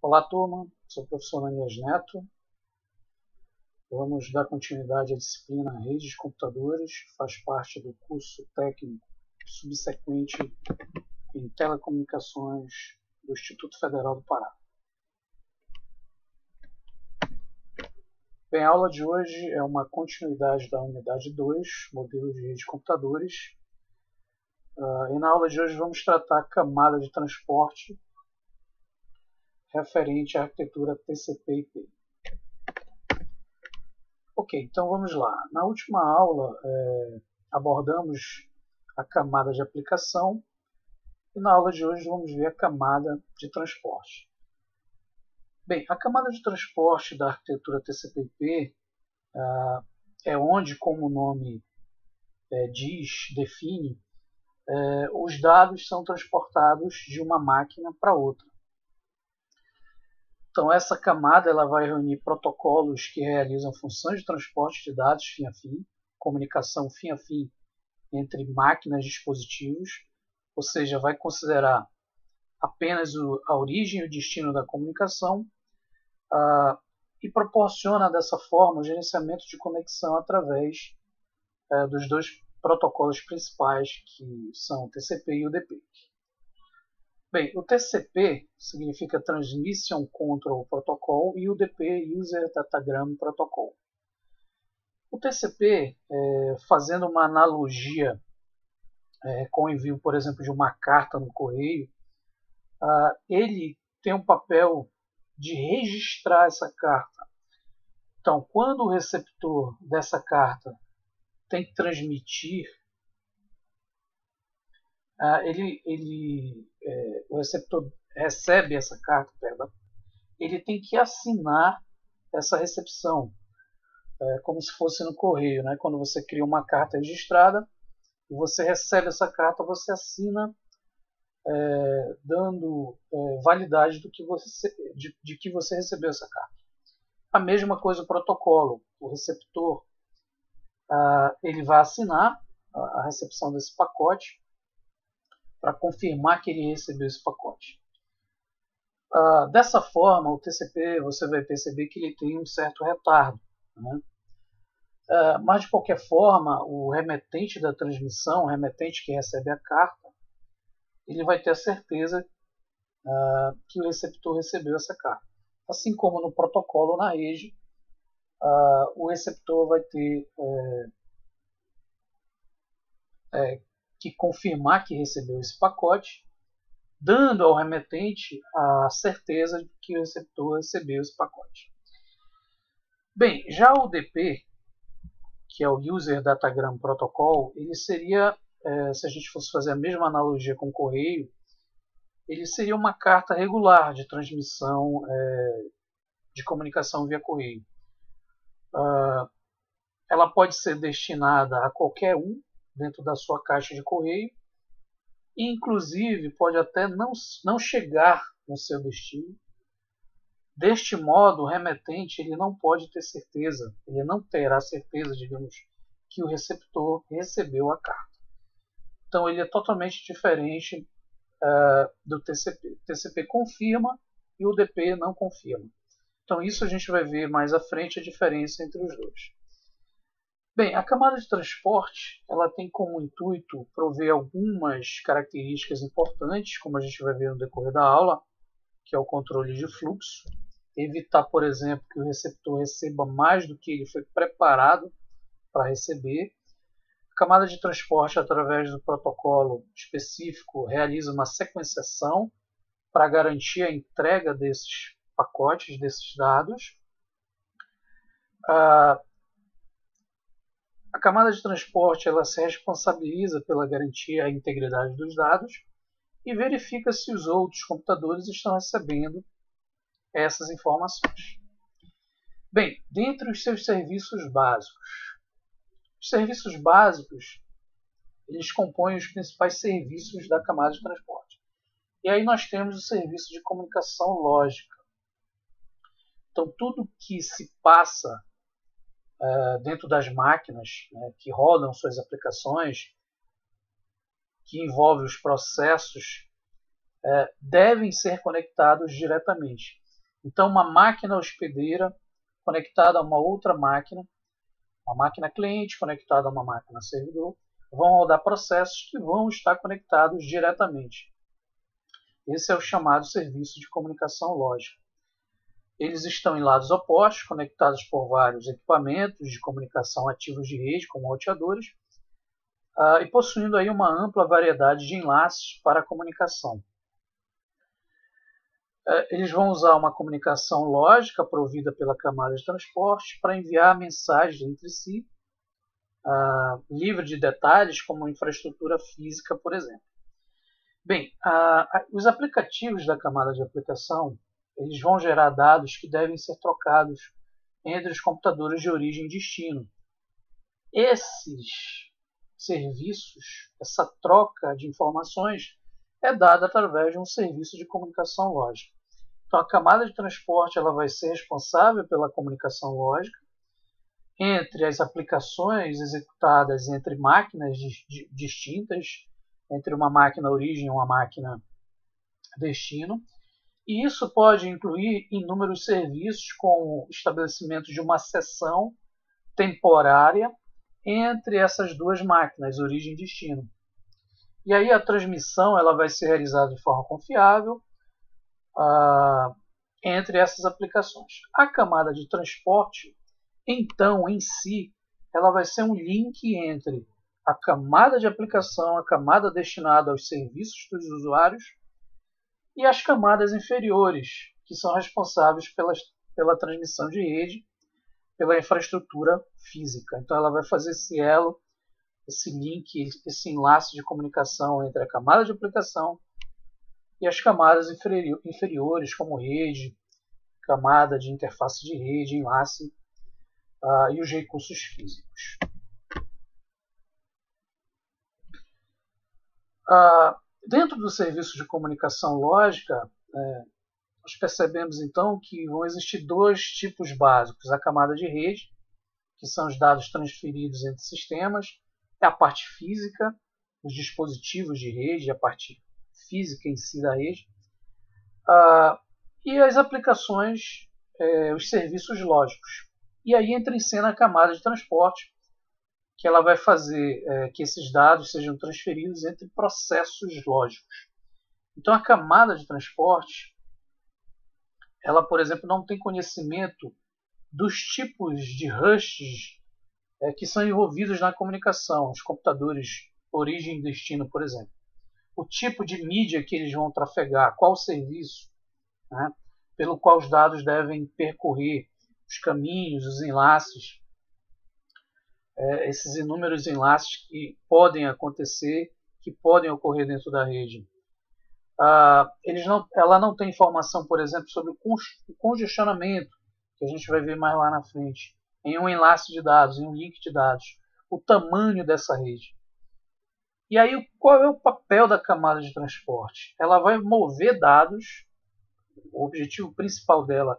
Olá, turma. Sou o professor Ananias Neto. Vamos dar continuidade à disciplina Redes de Computadores, faz parte do curso técnico subsequente em Telecomunicações do Instituto Federal do Pará. Bem, a aula de hoje é uma continuidade da unidade 2, Modelo de Rede de Computadores. E na aula de hoje vamos tratar a camada de transporte referente à arquitetura TCP/IP. Ok, então vamos lá. Na última aula abordamos a camada de aplicação e na aula de hoje vamos ver a camada de transporte. Bem, a camada de transporte da arquitetura TCP/IP é onde, como o nome define, os dados são transportados de uma máquina para outra. Então, essa camada ela vai reunir protocolos que realizam funções de transporte de dados fim a fim, comunicação fim a fim entre máquinas e dispositivos, ou seja, vai considerar apenas a origem e o destino da comunicação e proporciona dessa forma o gerenciamento de conexão através dos dois protocolos principais, que são o TCP e o UDP. Bem, o TCP significa Transmission Control Protocol e o UDP, User Datagram Protocol. O TCP, fazendo uma analogia com o envio, por exemplo, de uma carta no correio, ele tem um papel de registrar essa carta. Então, quando o receptor dessa carta tem que transmitir, o receptor recebe essa carta, ele tem que assinar essa recepção, como se fosse no correio, né? Quando você cria uma carta registrada e você recebe essa carta, você assina dando validade de que você recebeu essa carta. A mesma coisa o protocolo, o receptor ele vai assinar a recepção desse pacote para confirmar que ele recebeu esse pacote. Dessa forma, o TCP, você vai perceber que ele tem um certo retardo, né? Mas, de qualquer forma, o remetente da transmissão, o remetente que recebe a carta, ele vai ter a certeza que o receptor recebeu essa carta. Assim como no protocolo na rede, o receptor vai ter que confirmar que recebeu esse pacote, dando ao remetente a certeza de que o receptor recebeu esse pacote. Bem, já o UDP, que é o User Datagram Protocol, ele seria, se a gente fosse fazer a mesma analogia com o correio, ele seria uma carta regular de transmissão de comunicação via correio. Ela pode ser destinada a qualquer um dentro da sua caixa de correio e, inclusive, pode até não chegar no seu destino. Deste modo, o remetente ele não pode ter certeza, ele não terá certeza, digamos, que o receptor recebeu a carta. Então, ele é totalmente diferente do TCP. O TCP confirma e o UDP não confirma. Então, isso a gente vai ver mais à frente a diferença entre os dois. Bem, a camada de transporte ela tem como intuito prover algumas características importantes, como a gente vai ver no decorrer da aula, que é o controle de fluxo, evitar, por exemplo, que o receptor receba mais do que ele foi preparado para receber. A camada de transporte, através do protocolo específico, realiza uma sequenciação para garantir a entrega desses pacotes, desses dados. A camada de transporte ela se responsabiliza pela garantia da integridade dos dados e verifica se os outros computadores estão recebendo essas informações. Bem, dentre os seus serviços básicos, os serviços básicos eles compõem os principais serviços da camada de transporte. E aí nós temos o serviço de comunicação lógica. Então, tudo que se passa dentro das máquinas, né, que rodam suas aplicações, que envolvem os processos, devem ser conectados diretamente. Então, uma máquina hospedeira conectada a uma outra máquina, uma máquina cliente conectada a uma máquina servidor, vão rodar processos que vão estar conectados diretamente. Esse é o chamado serviço de comunicação lógica. Eles estão em lados opostos, conectados por vários equipamentos de comunicação ativos de rede, como roteadores, e possuindo aí uma ampla variedade de enlaces para a comunicação. Eles vão usar uma comunicação lógica provida pela camada de transporte para enviar mensagens entre si, livre de detalhes como infraestrutura física, por exemplo. Bem, os aplicativos da camada de aplicação eles vão gerar dados que devem ser trocados entre os computadores de origem e destino. Esses serviços, essa troca de informações é dada através de um serviço de comunicação lógica. Então, a camada de transporte ela vai ser responsável pela comunicação lógica entre as aplicações executadas entre máquinas distintas, entre uma máquina origem e uma máquina destino. E isso pode incluir inúmeros serviços, como o estabelecimento de uma seção temporária entre essas duas máquinas, origem e destino. E aí a transmissão ela vai ser realizada de forma confiável entre essas aplicações. A camada de transporte, então, em si, ela vai ser um link entre a camada de aplicação, a camada destinada aos serviços dos usuários, e as camadas inferiores, que são responsáveis pela transmissão de rede, pela infraestrutura física. Então ela vai fazer esse elo, esse link, esse enlace de comunicação entre a camada de aplicação e as camadas inferiores, como rede, camada de interface de rede, enlace e os recursos físicos. Dentro do serviço de comunicação lógica, nós percebemos então que vão existir dois tipos básicos. A camada de rede, que são os dados transferidos entre sistemas, é a parte física, os dispositivos de rede, a parte física em si da rede, e as aplicações, os serviços lógicos. E aí entra em cena a camada de transporte, que ela vai fazer que esses dados sejam transferidos entre processos lógicos. Então a camada de transporte, ela, por exemplo, não tem conhecimento dos tipos de rushes que são envolvidos na comunicação, os computadores origem e destino, por exemplo. O tipo de mídia que eles vão trafegar, qual serviço, né, pelo qual os dados devem percorrer, os caminhos, os enlaces, esses inúmeros enlaces que podem acontecer, que podem ocorrer dentro da rede. Ela não tem informação, por exemplo, sobre o congestionamento, que a gente vai ver mais lá na frente, em um enlace de dados, em um link de dados, o tamanho dessa rede. E aí, qual é o papel da camada de transporte? Ela vai mover dados, o objetivo principal dela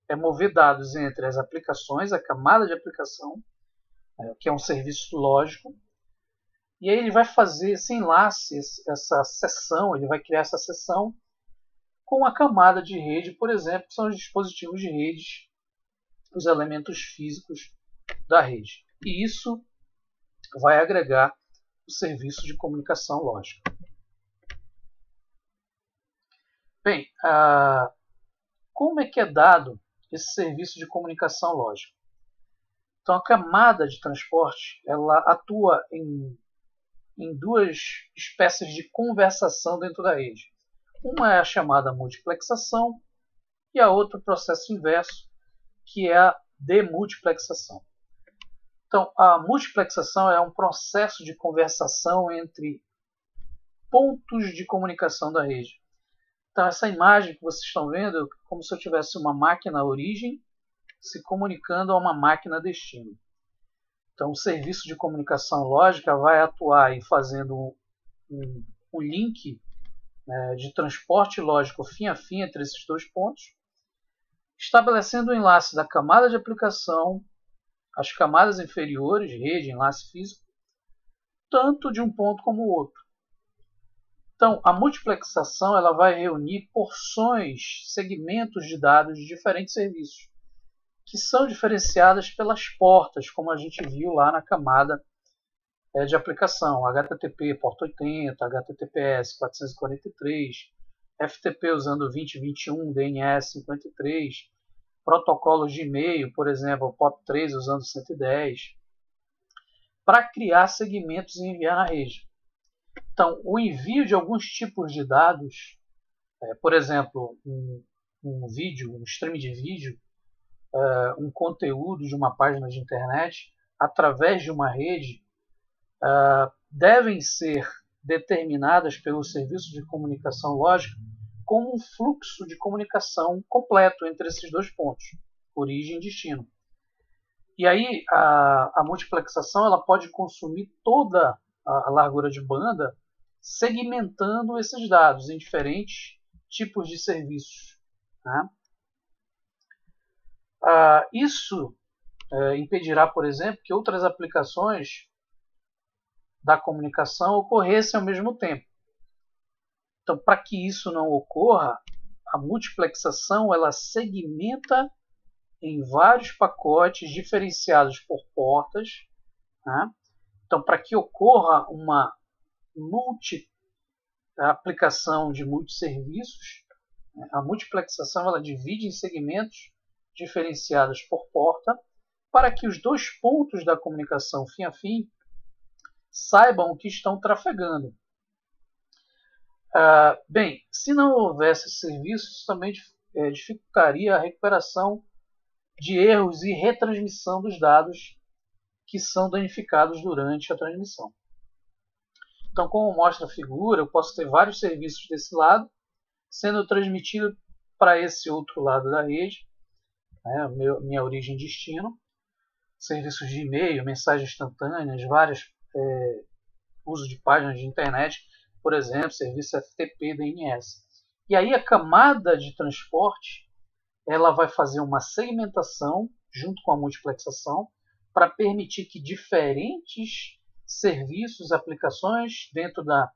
é mover dados entre as aplicações, a camada de aplicação, que é um serviço lógico, e aí ele vai fazer esse enlace, essa seção, ele vai criar essa seção com a camada de rede, por exemplo, que são os dispositivos de rede, os elementos físicos da rede. E isso vai agregar o serviço de comunicação lógica. Bem, como é que é dado esse serviço de comunicação lógica? Então, a camada de transporte ela atua em duas espécies de conversação dentro da rede. Uma é a chamada multiplexação e a outra o processo inverso, que é a demultiplexação. Então, a multiplexação é um processo de conversação entre pontos de comunicação da rede. Então, essa imagem que vocês estão vendo é como se eu tivesse uma máquina origem se comunicando a uma máquina destino. Então, o serviço de comunicação lógica vai atuar aí fazendo um link de transporte lógico fim a fim entre esses dois pontos, estabelecendo o enlace da camada de aplicação, as camadas inferiores, rede, enlace físico, tanto de um ponto como o outro. Então, a multiplexação ela vai reunir porções, segmentos de dados de diferentes serviços, que são diferenciadas pelas portas, como a gente viu lá na camada de aplicação, HTTP porta 80, HTTPS 443, FTP usando 2021, DNS 53, protocolos de e-mail, por exemplo, POP3 usando 110, para criar segmentos e enviar na rede. Então, o envio de alguns tipos de dados, por exemplo, um vídeo, um stream de vídeo, um conteúdo de uma página de internet, através de uma rede, devem ser determinadas pelo serviço de comunicação lógica como um fluxo de comunicação completo entre esses dois pontos, origem e destino. E aí a multiplexação ela pode consumir toda a largura de banda, segmentando esses dados em diferentes tipos de serviços. Né? Isso impedirá, por exemplo, que outras aplicações da comunicação ocorressem ao mesmo tempo. Então, para que isso não ocorra, a multiplexação ela segmenta em vários pacotes diferenciados por portas. Né? Então, para que ocorra uma aplicação de multisserviços, a multiplexação ela divide em segmentos diferenciados por porta, para que os dois pontos da comunicação fim a fim saibam o que estão trafegando. Bem, se não houvesse serviços, também dificultaria a recuperação de erros e retransmissão dos dados que são danificados durante a transmissão. Então, como mostra a figura, eu posso ter vários serviços desse lado, sendo transmitido para esse outro lado da rede, né, minha origem e destino, serviços de e-mail, mensagens instantâneas, vários uso de páginas de internet, por exemplo, serviço FTP, DNS. E aí a camada de transporte ela vai fazer uma segmentação junto com a multiplexação para permitir que diferentes serviços, aplicações dentro da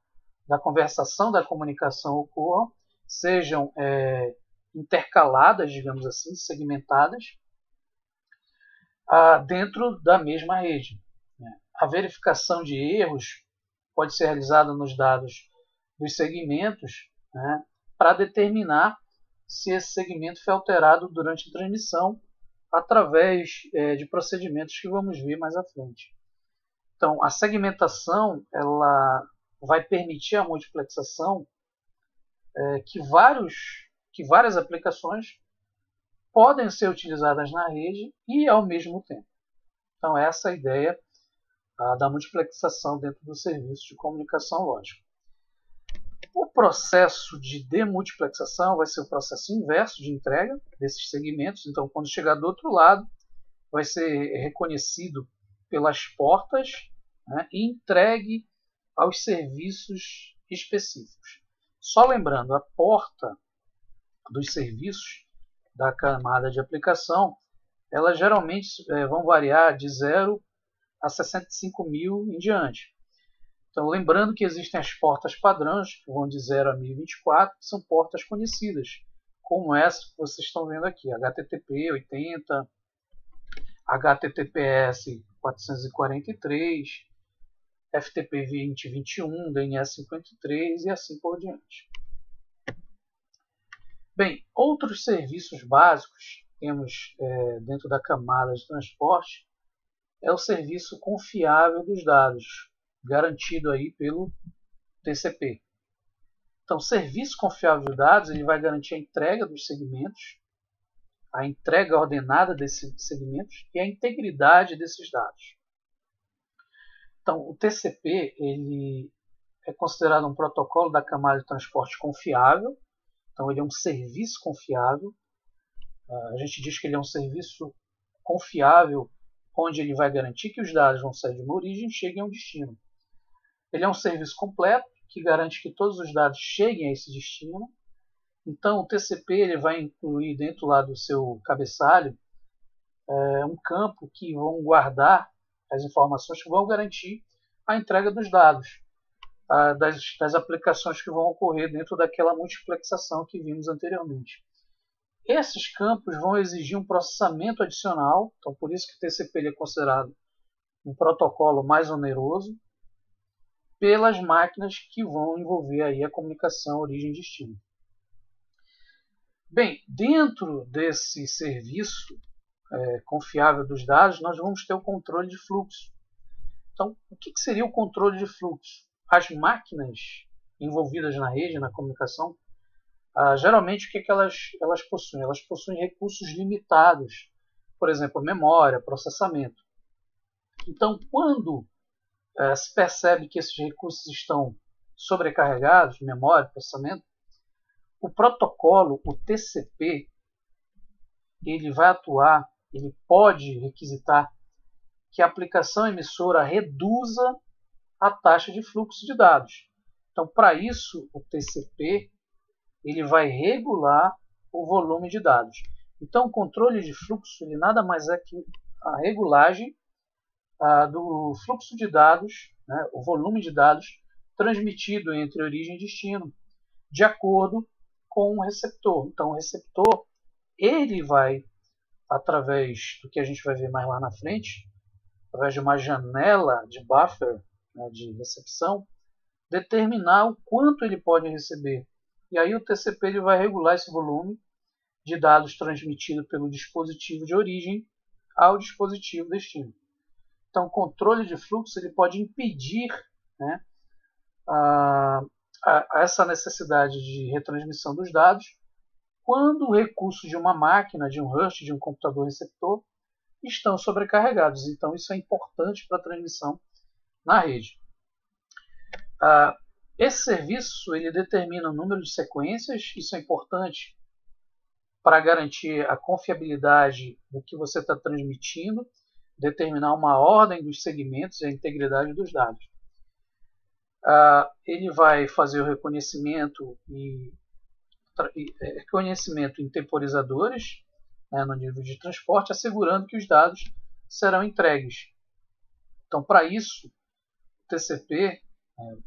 conversação, da comunicação ocorram, sejam intercaladas, digamos assim, segmentadas, dentro da mesma rede. A verificação de erros pode ser realizada nos dados dos segmentos, né, para determinar se esse segmento foi alterado durante a transmissão através de procedimentos que vamos ver mais à frente. Então, a segmentação ela vai permitir a multiplexação que várias aplicações podem ser utilizadas na rede e ao mesmo tempo. Então, essa é a ideia da multiplexação dentro do serviço de comunicação lógica. O processo de demultiplexação vai ser o processo inverso de entrega desses segmentos. Então, quando chegar do outro lado, vai ser reconhecido pelas portas, né, e entregue aos serviços específicos. Só lembrando, a porta dos serviços da camada de aplicação, elas geralmente vão variar de 0 a 65.000 em diante. Então, lembrando que existem as portas padrões, que vão de 0 a 1024, que são portas conhecidas, como essa que vocês estão vendo aqui, HTTP 80, HTTPS 443, FTP 2021, DNS 53 e assim por diante. Bem, outros serviços básicos que temos dentro da camada de transporte é o serviço confiável dos dados, garantido aí pelo TCP. Então, o serviço confiável de dados ele vai garantir a entrega dos segmentos, a entrega ordenada desses segmentos e a integridade desses dados. Então, o TCP ele é considerado um protocolo da camada de transporte confiável. Então, ele é um serviço confiável. A gente diz que ele é um serviço confiável, onde ele vai garantir que os dados vão sair de uma origem e cheguem a um destino. Ele é um serviço completo, que garante que todos os dados cheguem a esse destino. Então, o TCP ele vai incluir dentro lá do seu cabeçalho um campo que vão guardar as informações que vão garantir a entrega dos dados. das aplicações que vão ocorrer dentro daquela multiplexação que vimos anteriormente. Esses campos vão exigir um processamento adicional, então por isso que o TCP é considerado um protocolo mais oneroso, pelas máquinas que vão envolver aí a comunicação origem-destino. Bem, dentro desse serviço confiável dos dados, nós vamos ter o controle de fluxo. Então, o que seria o controle de fluxo? As máquinas envolvidas na rede, na comunicação, geralmente o que elas possuem? Elas possuem recursos limitados, por exemplo, memória, processamento. Então, quando se percebe que esses recursos estão sobrecarregados, memória, processamento, o protocolo, o TCP, ele vai atuar, ele pode requisitar que a aplicação emissora reduza a taxa de fluxo de dados. Então, para isso, o TCP ele vai regular o volume de dados. Então, o controle de fluxo ele nada mais é que a regulagem do fluxo de dados, né, o volume de dados transmitido entre origem e destino, de acordo com o receptor. Então, o receptor ele vai, através do que a gente vai ver mais lá na frente, através de uma janela de buffer, né, de recepção, determinar o quanto ele pode receber. E aí o TCP ele vai regular esse volume de dados transmitido pelo dispositivo de origem ao dispositivo destino. Então, o controle de fluxo ele pode impedir, né, essa necessidade de retransmissão dos dados quando o recurso de uma máquina, de um host, de um computador receptor, estão sobrecarregados. Então, isso é importante para a transmissão na rede. Esse serviço ele determina o número de sequências, isso é importante para garantir a confiabilidade do que você está transmitindo, determinar uma ordem dos segmentos e a integridade dos dados. Ele vai fazer o reconhecimento em temporizadores, né, no nível de transporte, assegurando que os dados serão entregues. Então, para isso, o TCP, o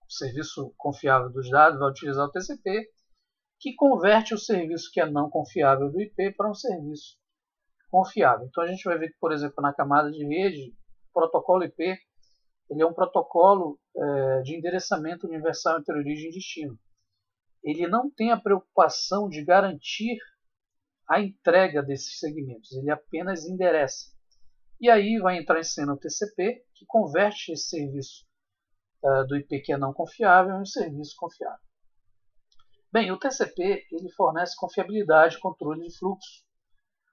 Serviço Confiável dos Dados, vai utilizar o TCP, que converte o serviço que é não confiável do IP para um serviço confiável. Então, a gente vai ver que, por exemplo, na camada de rede, o protocolo IP ele é um protocolo de endereçamento universal entre origem e destino. Ele não tem a preocupação de garantir a entrega desses segmentos, ele apenas endereça. E aí vai entrar em cena o TCP, que converte esse serviço do IP que é não confiável em um serviço confiável. Bem, o TCP ele fornece confiabilidade e controle de fluxo,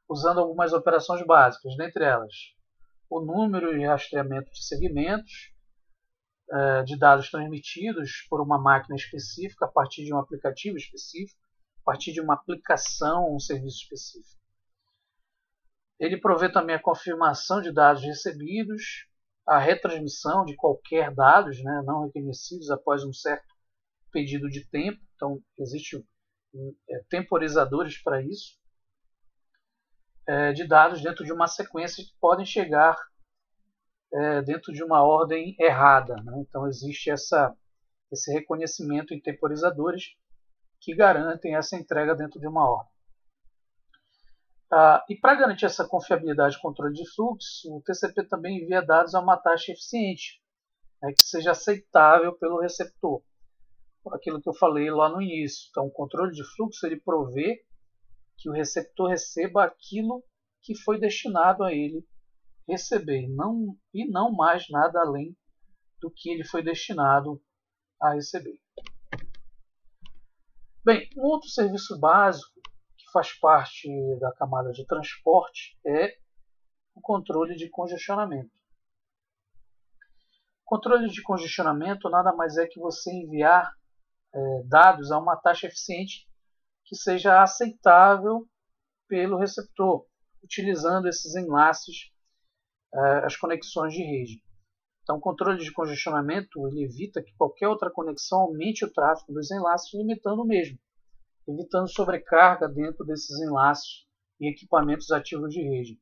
usando algumas operações básicas, dentre elas o número e rastreamento de segmentos de dados transmitidos por uma máquina específica a partir de um aplicativo específico, a partir de uma aplicação, um serviço específico. Ele provê também a confirmação de dados recebidos, a retransmissão de qualquer dados, né, não reconhecidos após um certo pedido de tempo. Então, existem temporizadores para isso, de dados dentro de uma sequência que podem chegar dentro de uma ordem errada. Né? Então, existe esse reconhecimento em temporizadores que garantem essa entrega dentro de uma ordem. E para garantir essa confiabilidade e controle de fluxo, o TCP também envia dados a uma taxa eficiente, né, que seja aceitável pelo receptor. Aquilo que eu falei lá no início. Então, o controle de fluxo ele provê que o receptor receba aquilo que foi destinado a ele receber, e não mais nada além do que ele foi destinado a receber. Bem, um outro serviço básico que faz parte da camada de transporte é o controle de congestionamento. O controle de congestionamento nada mais é que você enviar dados a uma taxa eficiente que seja aceitável pelo receptor, utilizando esses enlaces, as conexões de rede. Então, o controle de congestionamento ele evita que qualquer outra conexão aumente o tráfego dos enlaces, limitando o mesmo, evitando sobrecarga dentro desses enlaces e equipamentos ativos de rede.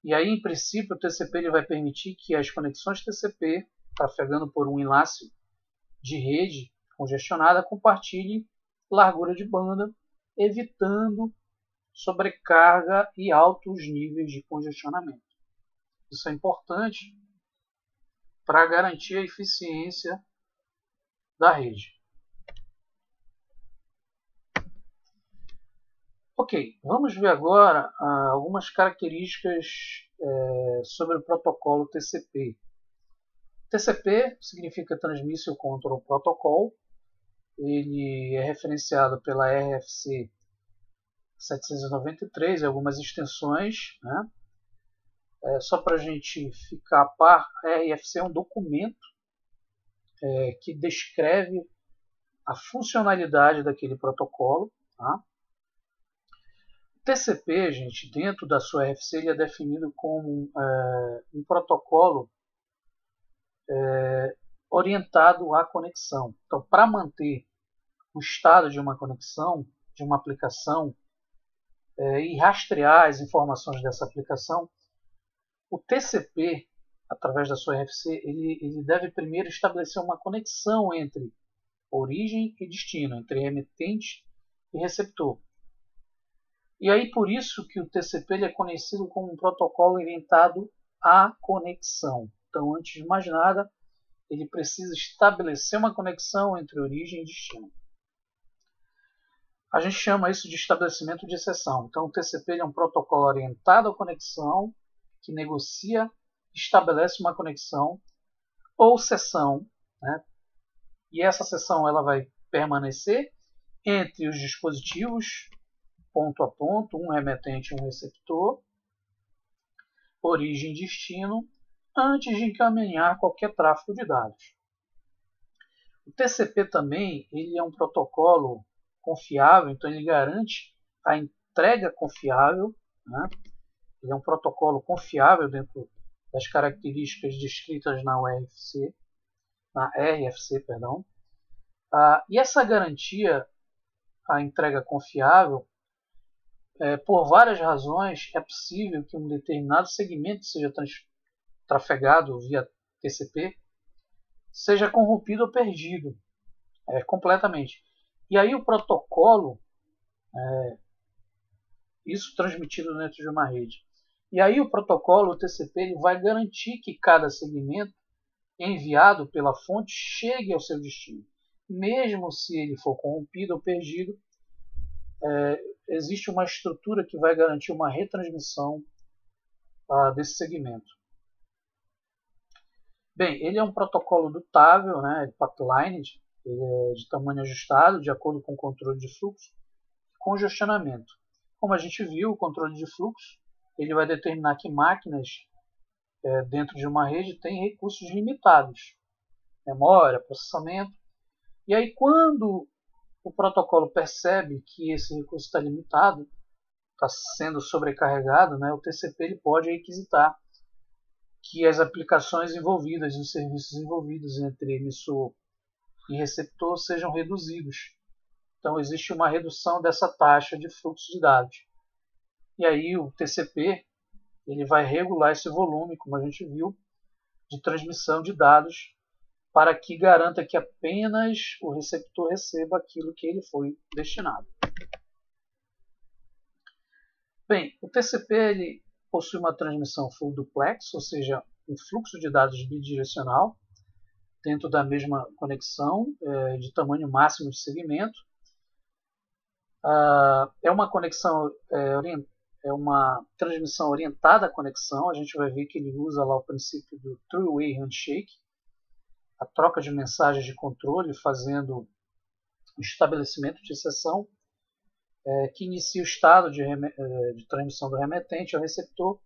E aí, em princípio, o TCP ele vai permitir que as conexões TCP trafegando por um enlace de rede congestionada, compartilhe largura de banda, evitando sobrecarga e altos níveis de congestionamento. Isso é importante para garantir a eficiência da rede. Ok, vamos ver agora algumas características sobre o protocolo TCP. TCP significa Transmission Control Protocol. Ele é referenciado pela RFC 793 e algumas extensões, né? Só para a gente ficar a par, a RFC é um documento que descreve a funcionalidade daquele protocolo. Tá? O TCP, gente, dentro da sua RFC, ele é definido como um protocolo orientado à conexão. Então, para manter o estado de uma conexão, de uma aplicação, e rastrear as informações dessa aplicação, o TCP, através da sua RFC, ele deve primeiro estabelecer uma conexão entre origem e destino, entre remetente e receptor. E aí por isso que o TCP ele é conhecido como um protocolo orientado à conexão. Então, antes de mais nada, ele precisa estabelecer uma conexão entre origem e destino. A gente chama isso de estabelecimento de sessão. Então, o TCP é um protocolo orientado à conexão, que negocia, estabelece uma conexão ou sessão, né? E essa sessão ela vai permanecer entre os dispositivos, ponto a ponto, um remetente e um receptor, origem e destino, antes de encaminhar qualquer tráfego de dados. O TCP também ele é um protocolo confiável, então ele garante a entrega confiável, né? Ele é um protocolo confiável dentro das características descritas na RFC, perdão. E essa garantia, a entrega confiável, por várias razões, é possível que um determinado segmento seja trafegado via TCP, seja corrompido ou perdido completamente. E aí o protocolo, isso transmitido dentro de uma rede. E aí o protocolo, o TCP, ele vai garantir que cada segmento enviado pela fonte chegue ao seu destino. Mesmo se ele for corrompido ou perdido, existe uma estrutura que vai garantir uma retransmissão desse segmento. Bem, ele é um protocolo dutável, né, pathlined, ele é de tamanho ajustado, de acordo com o controle de fluxo e congestionamento. Como a gente viu, o controle de fluxo ele vai determinar que máquinas dentro de uma rede têm recursos limitados, memória, processamento. E aí, quando o protocolo percebe que esse recurso está limitado, está sendo sobrecarregado, né, o TCP ele pode requisitar que as aplicações envolvidas, os serviços envolvidos entre emissor e receptor sejam reduzidos. Então, existe uma redução dessa taxa de fluxo de dados. E aí o TCP ele vai regular esse volume, como a gente viu, de transmissão de dados para que garanta que apenas o receptor receba aquilo que ele foi destinado. Bem, o TCP ele possui uma transmissão full duplex, ou seja, um fluxo de dados bidirecional dentro da mesma conexão de tamanho máximo de segmento. É uma conexão é uma transmissão orientada à conexão. A gente vai ver que ele usa lá o princípio do three-way handshake, a troca de mensagens de controle, fazendo o estabelecimento de sessão que inicia o estado de transmissão do remetente ao receptor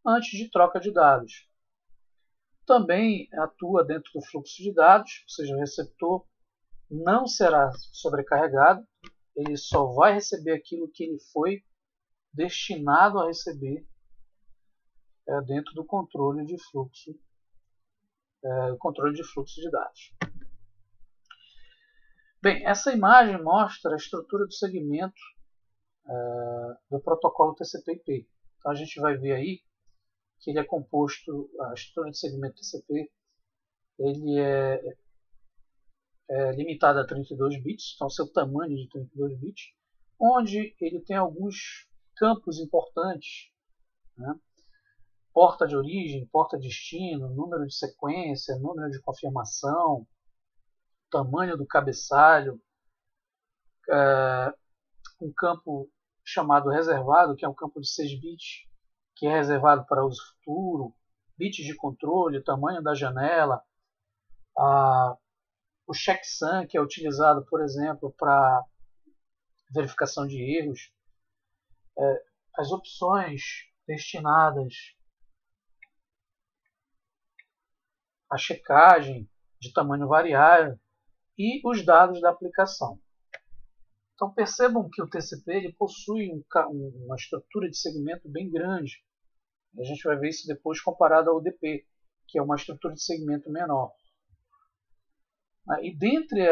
antes de troca de dados. Também atua dentro do fluxo de dados, ou seja, o receptor não será sobrecarregado, ele só vai receber aquilo que ele foi destinado a receber dentro do controle de fluxo de dados. Bem, essa imagem mostra a estrutura do segmento do protocolo TCP/IP. Então a gente vai ver aí que ele é composto, a estrutura do segmento TCP ele é limitado a 32 bits, então seu tamanho de 32 bits, onde ele tem alguns campos importantes, né? Porta de origem, porta de destino, número de sequência, número de confirmação, tamanho do cabeçalho, um campo chamado reservado, que é um campo de 6 bits, que é reservado para uso futuro, bits de controle, o tamanho da janela, o checksum, que é utilizado, por exemplo, para verificação de erros, as opções destinadas à checagem de tamanho variável e os dados da aplicação. Então percebam que o TCP ele possui uma estrutura de segmento bem grande. A gente vai ver isso depois comparado ao UDP, que é uma estrutura de segmento menor. E dentre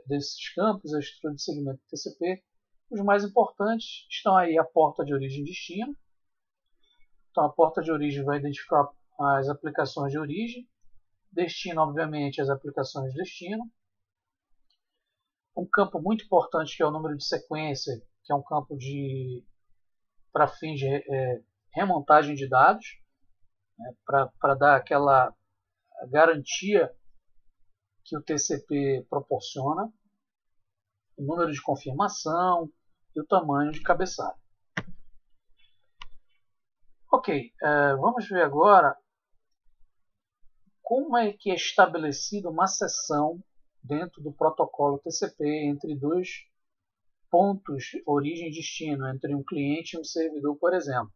desses campos, a estrutura de segmento do TCP, os mais importantes estão aí a porta de origem e destino. Então a porta de origem vai identificar as aplicações de origem, destino, obviamente, as aplicações de destino. Um campo muito importante que é o número de sequência, que é um campo para fins de remontagem de dados, né, para dar aquela garantia que o TCP proporciona, o número de confirmação e o tamanho de cabeçalho. Ok, vamos ver agora como é que é estabelecida uma sessão dentro do protocolo TCP entre dois pontos origem e destino, entre um cliente e um servidor, por exemplo.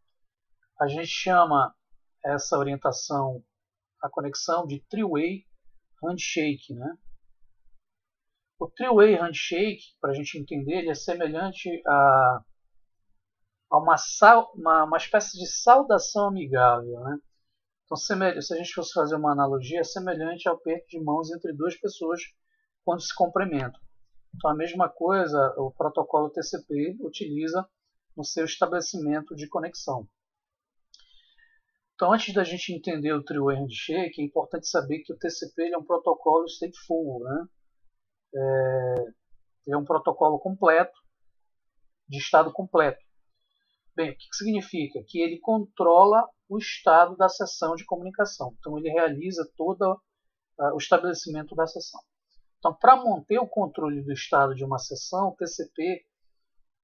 A gente chama essa orientação, a conexão, de three-way handshake, né? O three-way handshake, para a gente entender, ele é semelhante a uma espécie de saudação amigável, né? Então, se a gente fosse fazer uma analogia, é semelhante ao aperto de mãos entre duas pessoas quando se cumprimentam. Então, a mesma coisa o protocolo TCP utiliza no seu estabelecimento de conexão. Então, antes da gente entender o three-way handshake, é importante saber que o TCP ele é um protocolo stateful, né? Ele é um protocolo completo, de estado completo. Bem, o que significa? Que ele controla o estado da sessão de comunicação. Então, ele realiza todo o estabelecimento da sessão. Então, para manter o controle do estado de uma sessão, o TCP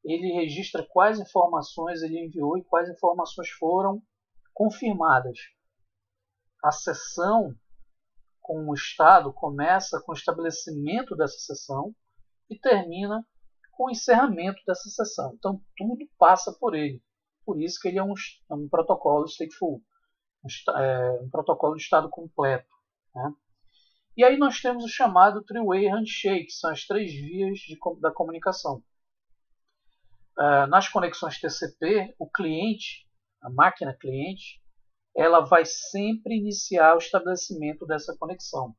ele registra quais informações ele enviou e quais informações foram confirmadas. A sessão com o estado começa com o estabelecimento dessa sessão e termina com o encerramento dessa sessão. Então, tudo passa por ele. Por isso que ele é um protocolo stateful, um protocolo de estado completo, né? E aí nós temos o chamado three-way handshake, que são as três vias da comunicação. Nas conexões TCP, o cliente, a máquina cliente, ela vai sempre iniciar o estabelecimento dessa conexão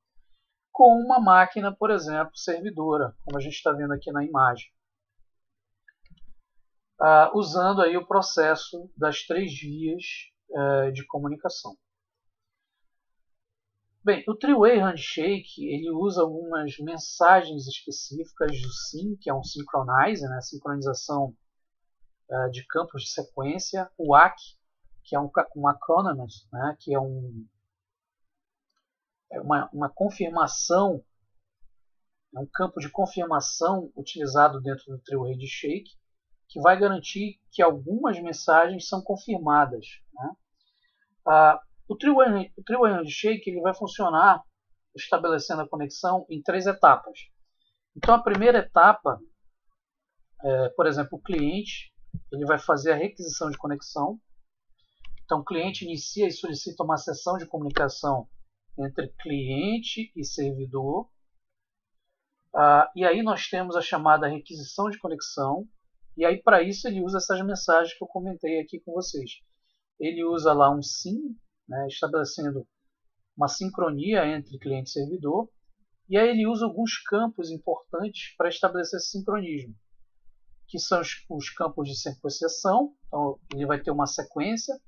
com uma máquina, por exemplo, servidora, como a gente está vendo aqui na imagem, usando aí o processo das três vias de comunicação. Bem, o three-way handshake ele usa algumas mensagens específicas do SYN, que é um synchronizer, né, sincronização de campos de sequência, o ACK, que é um acronym, né, que é uma confirmação, é um campo de confirmação utilizado dentro do three-way handshake, que vai garantir que algumas mensagens são confirmadas, né? O three-way handshake ele vai funcionar estabelecendo a conexão em três etapas. Então, a primeira etapa, por exemplo, o cliente ele vai fazer a requisição de conexão. Então, o cliente inicia e solicita uma sessão de comunicação entre cliente e servidor. E aí nós temos a chamada requisição de conexão. E aí, para isso, ele usa essas mensagens que eu comentei aqui com vocês. Ele usa lá um SYN, né, estabelecendo uma sincronia entre cliente e servidor. E aí ele usa alguns campos importantes para estabelecer esse sincronismo, que são os campos de sequenciação. Então, ele vai ter uma sequência.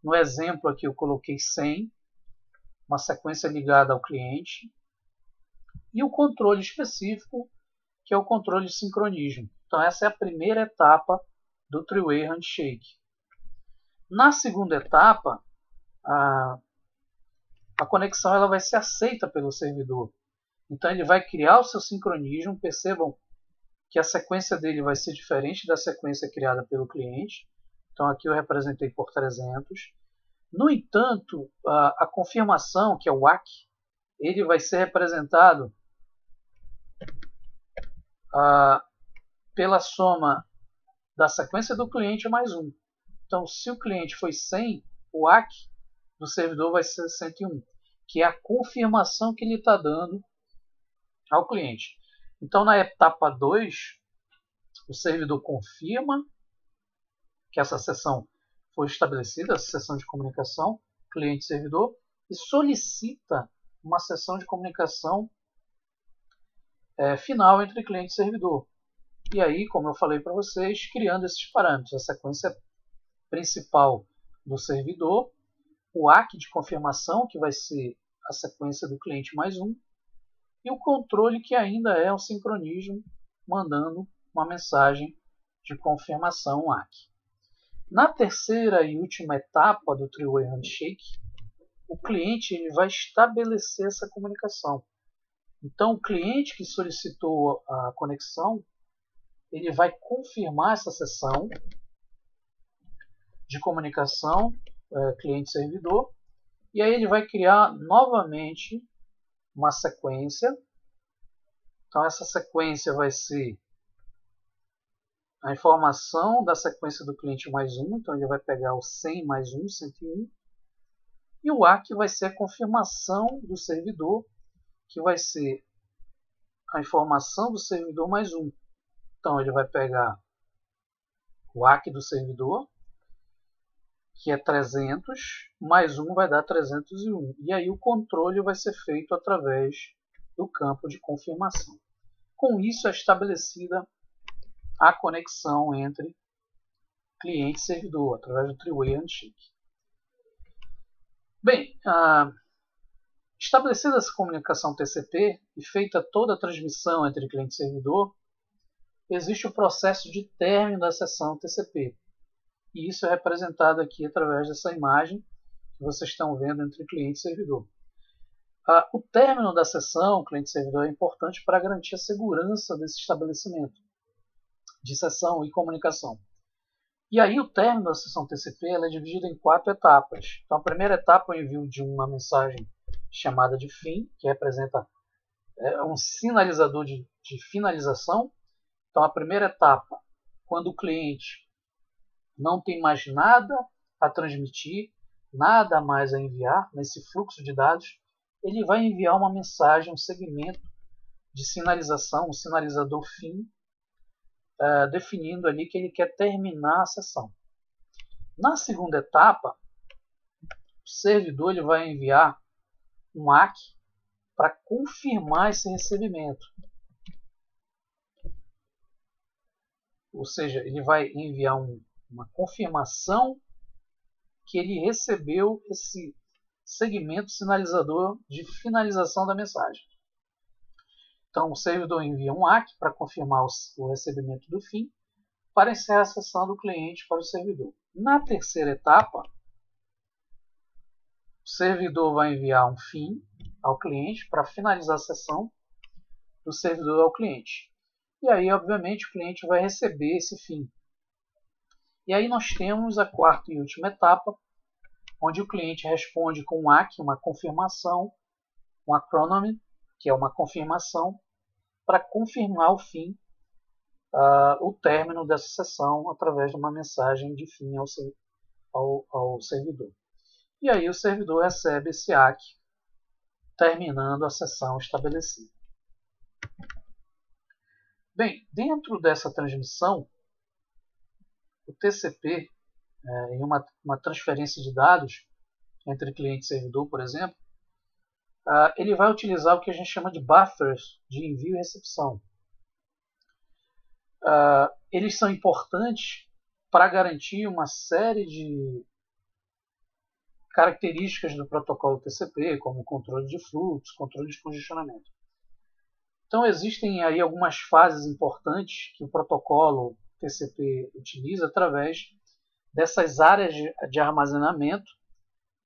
No exemplo aqui eu coloquei 100, uma sequência ligada ao cliente. e o controle específico, que é o controle de sincronismo. Então essa é a primeira etapa do Three-Way Handshake. Na segunda etapa, a conexão ela vai ser aceita pelo servidor. Então ele vai criar o seu sincronismo. Percebam que a sequência dele vai ser diferente da sequência criada pelo cliente. Então aqui eu representei por 300. No entanto, a confirmação, que é o ACK, ele vai ser representado pela soma da sequência do cliente mais 1. Então, se o cliente foi 100, o ACK do servidor vai ser 101, que é a confirmação que ele está dando ao cliente. Então, na etapa 2, o servidor confirma que essa sessão foi estabelecida, essa sessão de comunicação cliente-servidor, e solicita uma sessão de comunicação final entre cliente e servidor. E aí, como eu falei para vocês, criando esses parâmetros, a sequência principal do servidor, o ACK de confirmação, que vai ser a sequência do cliente mais 1, e o controle, que ainda é o sincronismo, mandando uma mensagem de confirmação ACK. Na terceira e última etapa do Three-Way Handshake, o cliente ele vai estabelecer essa comunicação. Então, o cliente que solicitou a conexão, ele vai confirmar essa sessão de comunicação cliente-servidor, e aí ele vai criar novamente uma sequência. Então, essa sequência vai ser a informação da sequência do cliente mais 1, então ele vai pegar o 100 mais 1, 101, e o ACK vai ser a confirmação do servidor, que vai ser a informação do servidor mais 1. Então ele vai pegar o ACK do servidor, que é 300, mais 1 vai dar 301. E aí o controle vai ser feito através do campo de confirmação. Com isso é estabelecida a conexão entre cliente e servidor, através do Three-Way Handshake. Bem, estabelecida essa comunicação TCP e feita toda a transmissão entre cliente e servidor, existe o processo de término da sessão TCP. E isso é representado aqui através dessa imagem que vocês estão vendo entre cliente e servidor. O término da sessão cliente-servidor é importante para garantir a segurança desse estabelecimento de sessão e comunicação. E aí o término da sessão TCP ela é dividida em 4 etapas. Então a primeira etapa é o envio de uma mensagem chamada de fim, que representa um sinalizador de finalização. Então a primeira etapa, quando o cliente não tem mais nada a transmitir, nada mais a enviar nesse fluxo de dados, ele vai enviar uma mensagem, um segmento de sinalização, um sinalizador fim, definindo ali que ele quer terminar a sessão. Na segunda etapa, o servidor ele vai enviar um ACK para confirmar esse recebimento. Ou seja, ele vai enviar uma confirmação que ele recebeu esse segmento sinalizador de finalização da mensagem. Então, o servidor envia um ACK para confirmar o recebimento do fim, para encerrar a sessão do cliente para o servidor. Na terceira etapa, o servidor vai enviar um fim ao cliente para finalizar a sessão do servidor ao cliente. E aí, obviamente, o cliente vai receber esse fim. E aí nós temos a quarta e última etapa, onde o cliente responde com um ACK, uma confirmação, um acronyme, que é uma confirmação, para confirmar o fim, o término dessa sessão através de uma mensagem de fim ao servidor. E aí o servidor recebe esse ACK, terminando a sessão estabelecida. Bem, dentro dessa transmissão, o TCP, em uma transferência de dados entre cliente e servidor, por exemplo, ele vai utilizar o que a gente chama de buffers de envio e recepção. Eles são importantes para garantir uma série de características do protocolo TCP, como controle de fluxo, controle de congestionamento. Então existem aí algumas fases importantes que o protocolo TCP utiliza através dessas áreas de armazenamento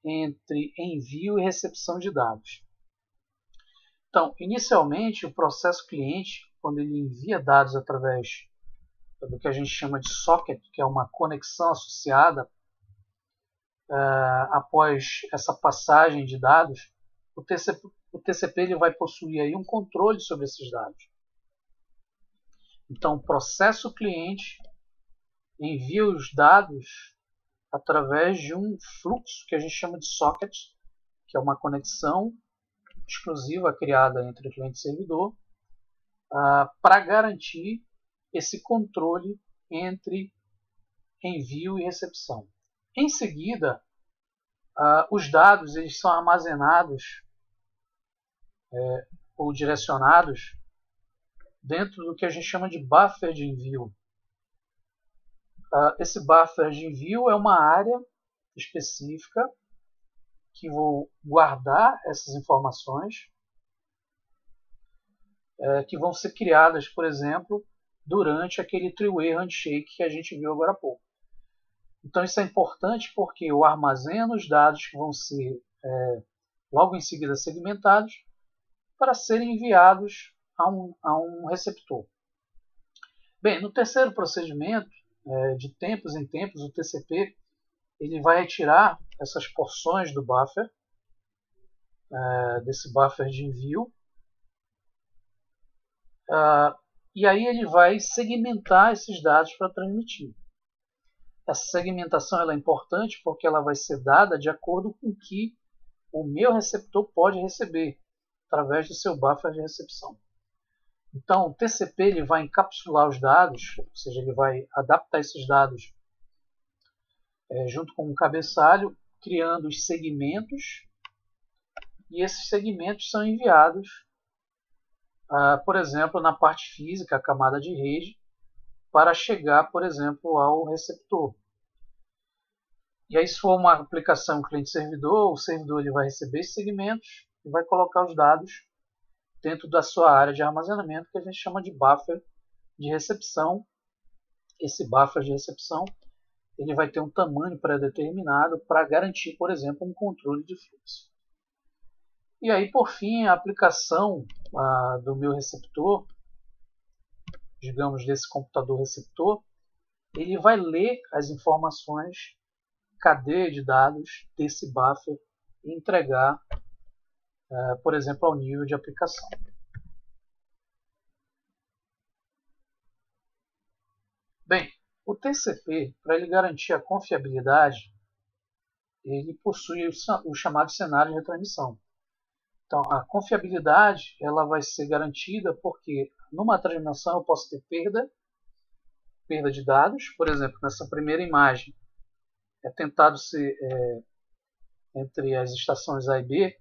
entre envio e recepção de dados. Então, inicialmente, o processo cliente, quando ele envia dados através do que a gente chama de socket, que é uma conexão associada, após essa passagem de dados, o TCP ele vai possuir aí um controle sobre esses dados. Então, o processo cliente envia os dados através de um fluxo que a gente chama de socket, que é uma conexão exclusiva criada entre cliente e servidor, para garantir esse controle entre envio e recepção. Em seguida, os dados eles são armazenados ou direcionados dentro do que a gente chama de buffer de envio. Esse buffer de envio é uma área específica que vou guardar essas informações que vão ser criadas, por exemplo, durante aquele three-way handshake que a gente viu agora há pouco. Então isso é importante porque eu armazeno os dados que vão ser logo em seguida segmentados para serem enviados a um receptor. Bem, no terceiro procedimento, de tempos em tempos, o TCP ele vai retirar essas porções do buffer, desse buffer de envio, e aí ele vai segmentar esses dados para transmitir. Essa segmentação ela é importante porque ela vai ser dada de acordo com o que o meu receptor pode receber através do seu buffer de recepção. Então, o TCP ele vai encapsular os dados, ou seja, ele vai adaptar esses dados junto com um cabeçalho, criando os segmentos, e esses segmentos são enviados, por exemplo, na parte física, a camada de rede, para chegar, por exemplo, ao receptor. E aí, se for uma aplicação cliente-servidor, o servidor ele vai receber esses segmentos e vai colocar os dados dentro da sua área de armazenamento, que a gente chama de buffer de recepção. Esse buffer de recepção ele vai ter um tamanho pré-determinado para garantir, por exemplo, um controle de fluxo. E aí, por fim, a aplicação do meu receptor, digamos desse computador receptor, ele vai ler as informações, cadeia de dados desse buffer e entregar, por exemplo, ao nível de aplicação. Bem, o TCP, para ele garantir a confiabilidade, ele possui o chamado cenário de retransmissão. Então, a confiabilidade ela vai ser garantida porque numa transmissão eu posso ter perda de dados. Por exemplo, nessa primeira imagem é tentado ser entre as estações A e B,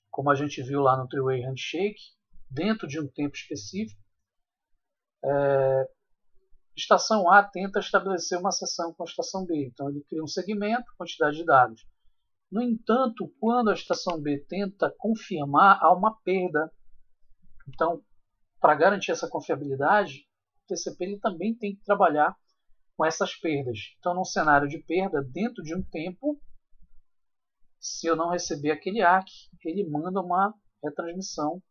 como a gente viu lá no three-way handshake, dentro de um tempo específico. Estação A tenta estabelecer uma seção com a estação B, então ele cria um segmento, quantidade de dados. No entanto, quando a estação B tenta confirmar, há uma perda. Então, para garantir essa confiabilidade, o TCP ele também tem que trabalhar com essas perdas. Então, num cenário de perda, dentro de um tempo, se eu não receber aquele ACK, ele manda uma retransmissão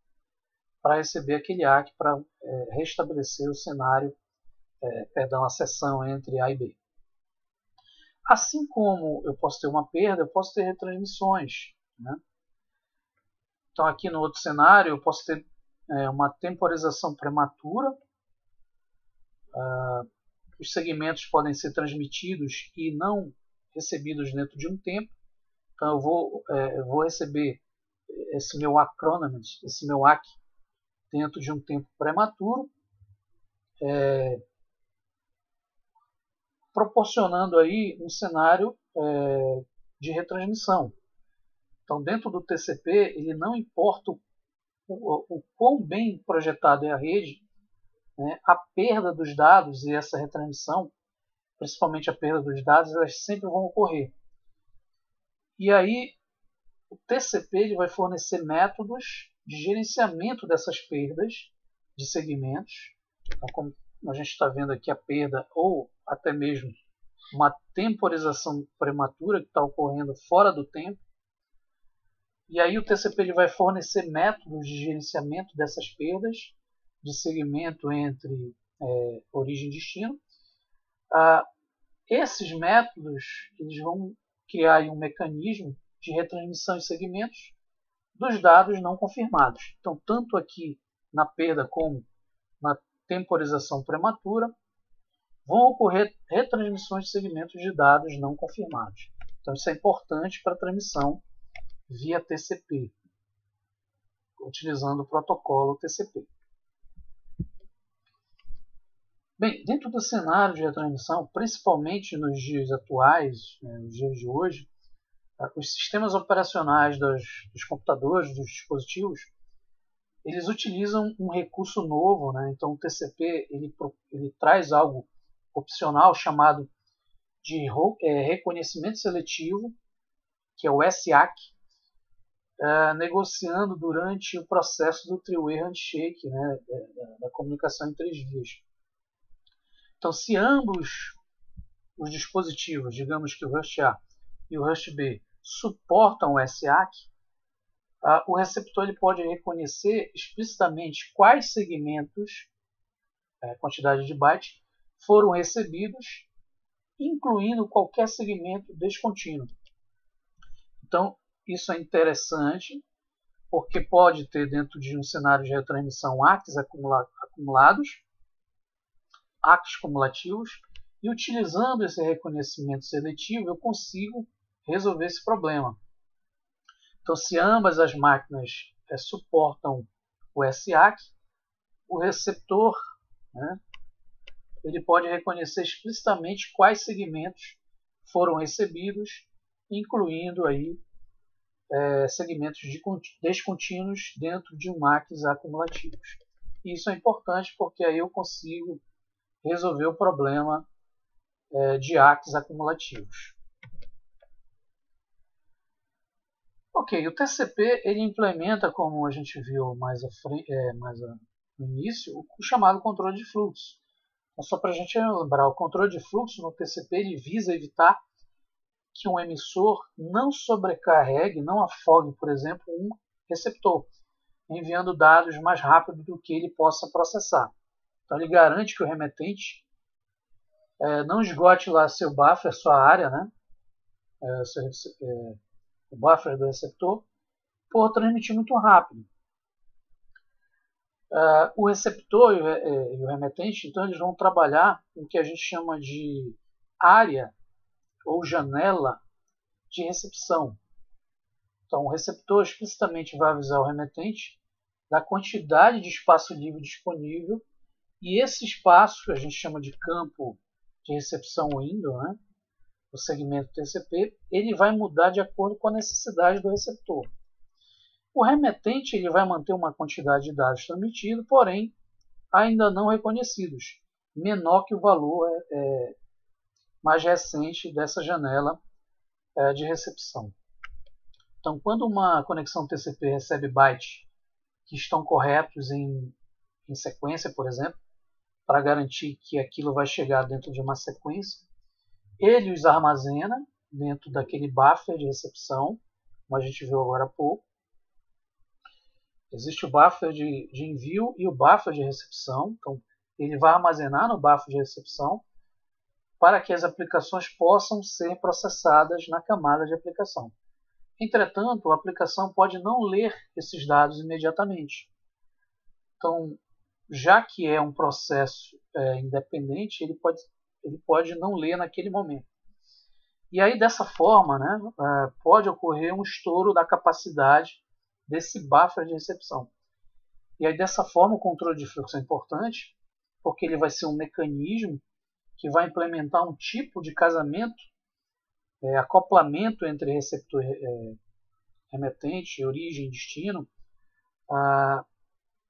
para receber aquele ACK para restabelecer o cenário, a seção entre A e B. Assim como eu posso ter uma perda, eu posso ter retransmissões, né? Então aqui no outro cenário eu posso ter uma temporização prematura. Os segmentos podem ser transmitidos e não recebidos dentro de um tempo. Então eu vou receber esse meu acronym, esse meu ACK, dentro de um tempo prematuro, proporcionando aí um cenário de retransmissão. Então, dentro do TCP, ele não importa o quão bem projetado é a rede, né, a perda dos dados e essa retransmissão, principalmente a perda dos dados, elas sempre vão ocorrer. E aí, o TCP ele vai fornecer métodos de gerenciamento dessas perdas de segmentos. Então, como a gente está vendo aqui a perda ou até mesmo uma temporização prematura que está ocorrendo fora do tempo. E aí o TCP ele vai fornecer métodos de gerenciamento dessas perdas de segmento entre origem e destino. Esses métodos eles vão criar aí um mecanismo de retransmissão de segmentos dos dados não confirmados. Então, tanto aqui na perda como na temporização prematura, vão ocorrer retransmissões de segmentos de dados não confirmados. Então, isso é importante para a transmissão via TCP, utilizando o protocolo TCP. Bem, dentro do cenário de retransmissão, principalmente nos dias atuais, nos dias de hoje, os sistemas operacionais dos computadores, dos dispositivos, eles utilizam um recurso novo, né? Então o TCP ele traz algo opcional chamado de reconhecimento seletivo, que é o SAC, negociando durante o processo do three-way handshake, né? da comunicação em 3 vias. Então, se ambos os dispositivos, digamos que o Rust A e o Rust B, suportam o SAC, o receptor ele pode reconhecer explicitamente quais segmentos, quantidade de bytes, foram recebidos, incluindo qualquer segmento descontínuo. Então, isso é interessante, porque pode ter dentro de um cenário de retransmissão ACKs acumulados, ACKs cumulativos, e utilizando esse reconhecimento seletivo eu consigo resolver esse problema. Então, se ambas as máquinas suportam o SAC, o receptor, né, ele pode reconhecer explicitamente quais segmentos foram recebidos, incluindo aí segmentos descontínuos dentro de ACKs acumulativos. E isso é importante porque aí eu consigo resolver o problema de ACKs acumulativos. Ok, o TCP ele implementa, como a gente viu mais no início, o chamado controle de fluxo. Então, só para a gente lembrar, o controle de fluxo no TCP ele visa evitar que um emissor não sobrecarregue, não afogue, por exemplo, um receptor, enviando dados mais rápido do que ele possa processar. Então ele garante que o remetente não esgote lá seu buffer, sua área, né? O buffer do receptor, por transmitir muito rápido. O receptor e o remetente, então, eles vão trabalhar com o que a gente chama de área ou janela de recepção. Então, o receptor explicitamente vai avisar o remetente da quantidade de espaço livre disponível, e esse espaço, que a gente chama de campo de recepção window, né? O segmento TCP, ele vai mudar de acordo com a necessidade do receptor. O remetente ele vai manter uma quantidade de dados transmitidos, porém ainda não reconhecidos, menor que o valor mais recente dessa janela de recepção. Então, quando uma conexão TCP recebe bytes que estão corretos em sequência, por exemplo, para garantir que aquilo vai chegar dentro de uma sequência, ele os armazena dentro daquele buffer de recepção, como a gente viu agora há pouco. Existe o buffer de envio e o buffer de recepção. Então, ele vai armazenar no buffer de recepção para que as aplicações possam ser processadas na camada de aplicação. Entretanto, a aplicação pode não ler esses dados imediatamente. Então, já que é um processo independente, ele pode não ler naquele momento. E aí, dessa forma, né, pode ocorrer um estouro da capacidade desse buffer de recepção. E aí, dessa forma, o controle de fluxo é importante, porque ele vai ser um mecanismo que vai implementar um tipo de casamento, acoplamento entre receptor remetente, origem e destino,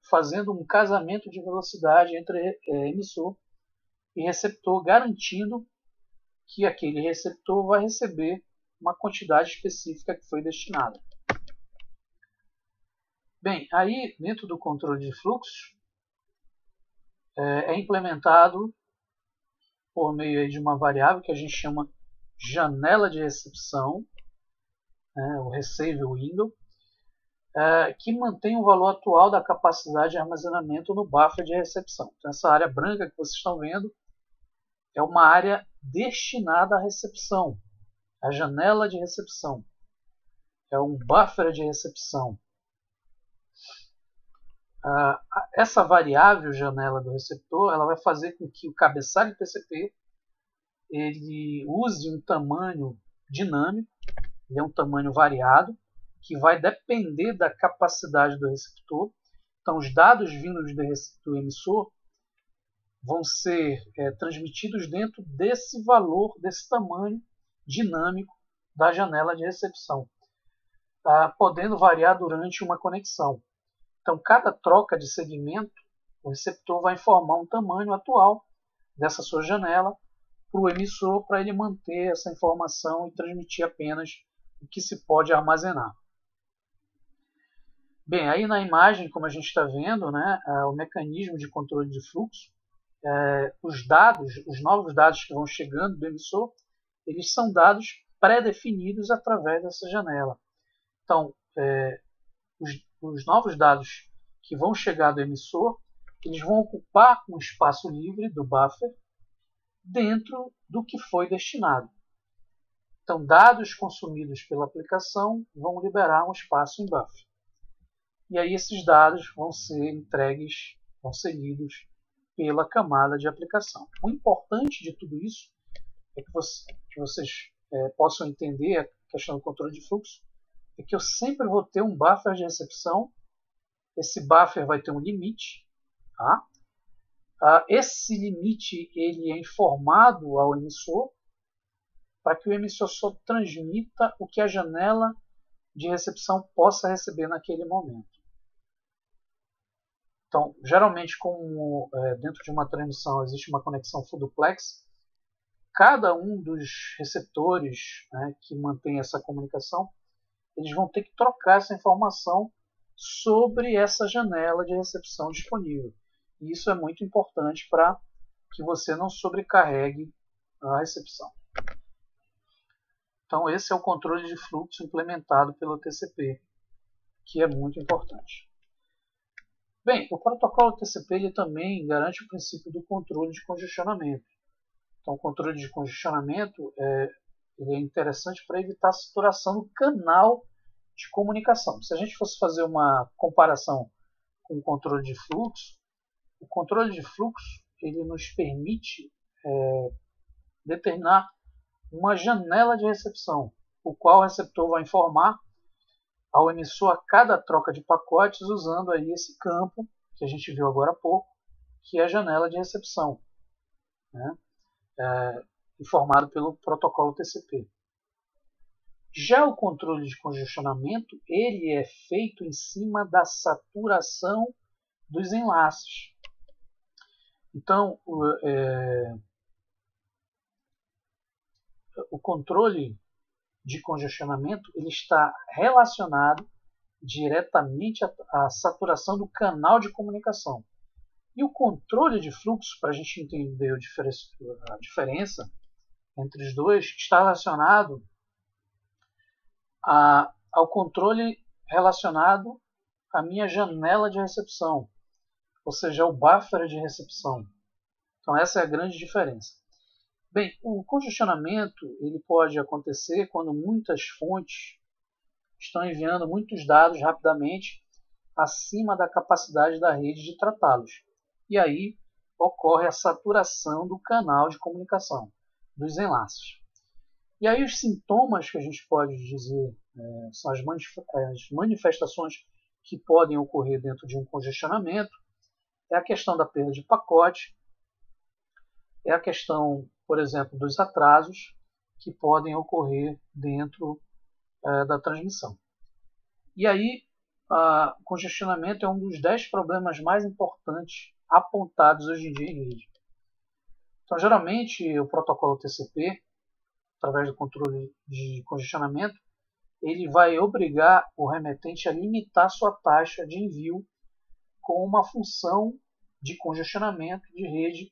fazendo um casamento de velocidade entre emissor e receptor, garantindo que aquele receptor vai receber uma quantidade específica que foi destinada. Bem, aí dentro do controle de fluxo é implementado por meio aí de uma variável que a gente chama janela de recepção, né, o receive window, que mantém o valor atual da capacidade de armazenamento no buffer de recepção. Então, essa área branca que vocês estão vendo é uma área destinada à recepção, a janela de recepção. É um buffer de recepção. Essa variável janela do receptor, ela vai fazer com que o cabeçalho TCP ele use um tamanho dinâmico, ele é um tamanho variado, que vai depender da capacidade do receptor. Então, os dados vindos do emissor vão ser transmitidos dentro desse valor, desse tamanho dinâmico da janela de recepção, podendo variar durante uma conexão. Então, cada troca de segmento, o receptor vai informar um tamanho atual dessa sua janela para o emissor, para ele manter essa informação e transmitir apenas o que se pode armazenar. Bem, aí na imagem, como a gente está vendo, né, o mecanismo de controle de fluxo, os novos dados que vão chegando do emissor, eles são dados pré-definidos através dessa janela. Então, os novos dados que vão chegar do emissor, eles vão ocupar um espaço livre do buffer dentro do que foi destinado. Então, dados consumidos pela aplicação vão liberar um espaço em buffer. E aí esses dados vão ser entregues, vão ser lidos pela camada de aplicação. O importante de tudo isso é que vocês possam entender a questão do controle de fluxo, é que eu sempre vou ter um buffer de recepção. Esse buffer vai ter um limite. Tá? Esse limite ele é informado ao emissor para que o emissor só transmita o que a janela de recepção possa receber naquele momento. Então, geralmente, como dentro de uma transmissão existe uma conexão full duplex, cada um dos receptores, né, que mantém essa comunicação, eles vão ter que trocar essa informação sobre essa janela de recepção disponível. E isso é muito importante para que você não sobrecarregue a recepção. Então, esse é o controle de fluxo implementado pelo TCP, que é muito importante. Bem, o protocolo TCP ele também garante o princípio do controle de congestionamento. Então, o controle de congestionamento ele é interessante para evitar a saturação do canal de comunicação. Se a gente fosse fazer uma comparação com o controle de fluxo, o controle de fluxo ele nos permite determinar uma janela de recepção, o qual o receptor vai informar ao emissor a cada troca de pacotes usando aí esse campo que a gente viu agora há pouco, que é a janela de recepção, né? Informado pelo protocolo TCP. Já o controle de congestionamento ele é feito em cima da saturação dos enlaces. Então, o controle de congestionamento ele está relacionado diretamente à saturação do canal de comunicação. E o controle de fluxo, para a gente entender a diferença entre os dois, está relacionado ao controle relacionado à minha janela de recepção, ou seja, o buffer de recepção. Então essa é a grande diferença. Bem, o congestionamento ele pode acontecer quando muitas fontes estão enviando muitos dados rapidamente acima da capacidade da rede de tratá-los. E aí ocorre a saturação do canal de comunicação, dos enlaces. E aí os sintomas que a gente pode dizer são as manifestações que podem ocorrer dentro de um congestionamento, é a questão da perda de pacote, é a questão, por exemplo, dos atrasos que podem ocorrer dentro da transmissão. E aí, o congestionamento é um dos 10 problemas mais importantes apontados hoje em dia em rede. Então, geralmente, o protocolo TCP, através do controle de congestionamento, ele vai obrigar o remetente a limitar sua taxa de envio com uma função de congestionamento de rede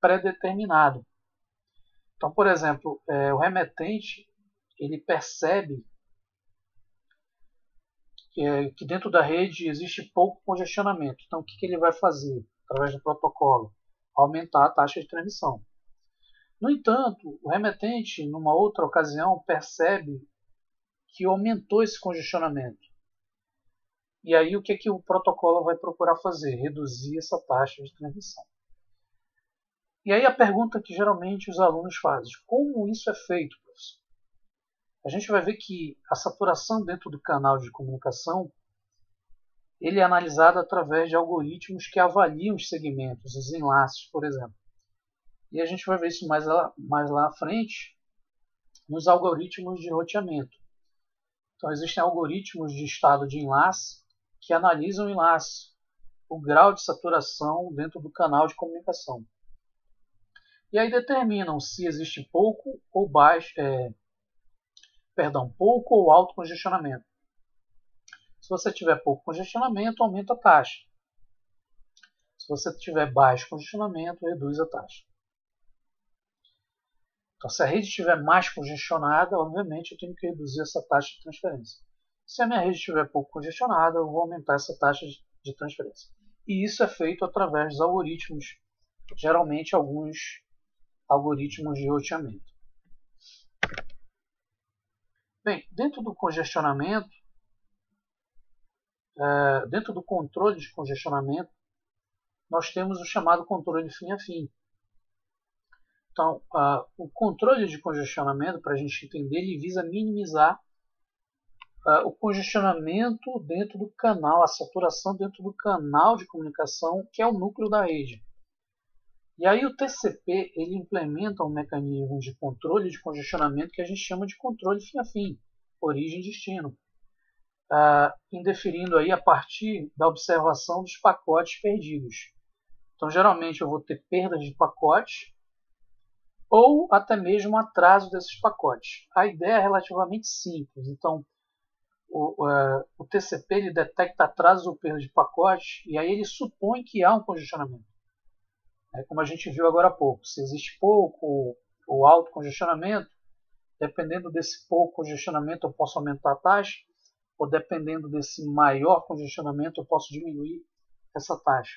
pré-determinado. Então, por exemplo, o remetente ele percebe que dentro da rede existe pouco congestionamento. Então, o que ele vai fazer através do protocolo? Aumentar a taxa de transmissão. No entanto, o remetente, numa outra ocasião, percebe que aumentou esse congestionamento. E aí, o que o protocolo vai procurar fazer? Reduzir essa taxa de transmissão. E aí a pergunta que geralmente os alunos fazem: como isso é feito, professor? A gente vai ver que a saturação dentro do canal de comunicação ele é analisado através de algoritmos que avaliam os segmentos, os enlaces, por exemplo. E a gente vai ver isso mais lá à frente nos algoritmos de roteamento. Então existem algoritmos de estado de enlace que analisam o enlace, o grau de saturação dentro do canal de comunicação. E aí determinam se existe pouco ou pouco ou alto congestionamento. Se você tiver pouco congestionamento, aumenta a taxa. Se você tiver baixo congestionamento, reduz a taxa. Então, se a rede estiver mais congestionada, obviamente eu tenho que reduzir essa taxa de transferência. Se a minha rede estiver pouco congestionada, eu vou aumentar essa taxa de transferência. E isso é feito através dos algoritmos, geralmente alguns algoritmos de roteamento. Bem, dentro do congestionamento, dentro do controle de congestionamento, nós temos o chamado controle fim a fim. Então, o controle de congestionamento, para a gente entender, ele visa minimizar o congestionamento dentro do canal, a saturação dentro do canal de comunicação, que é o núcleo da rede. E aí o TCP ele implementa um mecanismo de controle de congestionamento que a gente chama de controle fim a fim, origem e destino, indeferindo aí a partir da observação dos pacotes perdidos. Então, geralmente eu vou ter perdas de pacotes ou até mesmo atraso desses pacotes. A ideia é relativamente simples. Então, o TCP ele detecta atraso ou perda de pacotes e aí ele supõe que há um congestionamento. Como a gente viu agora há pouco, se existe pouco ou alto congestionamento, dependendo desse pouco congestionamento eu posso aumentar a taxa, ou dependendo desse maior congestionamento eu posso diminuir essa taxa.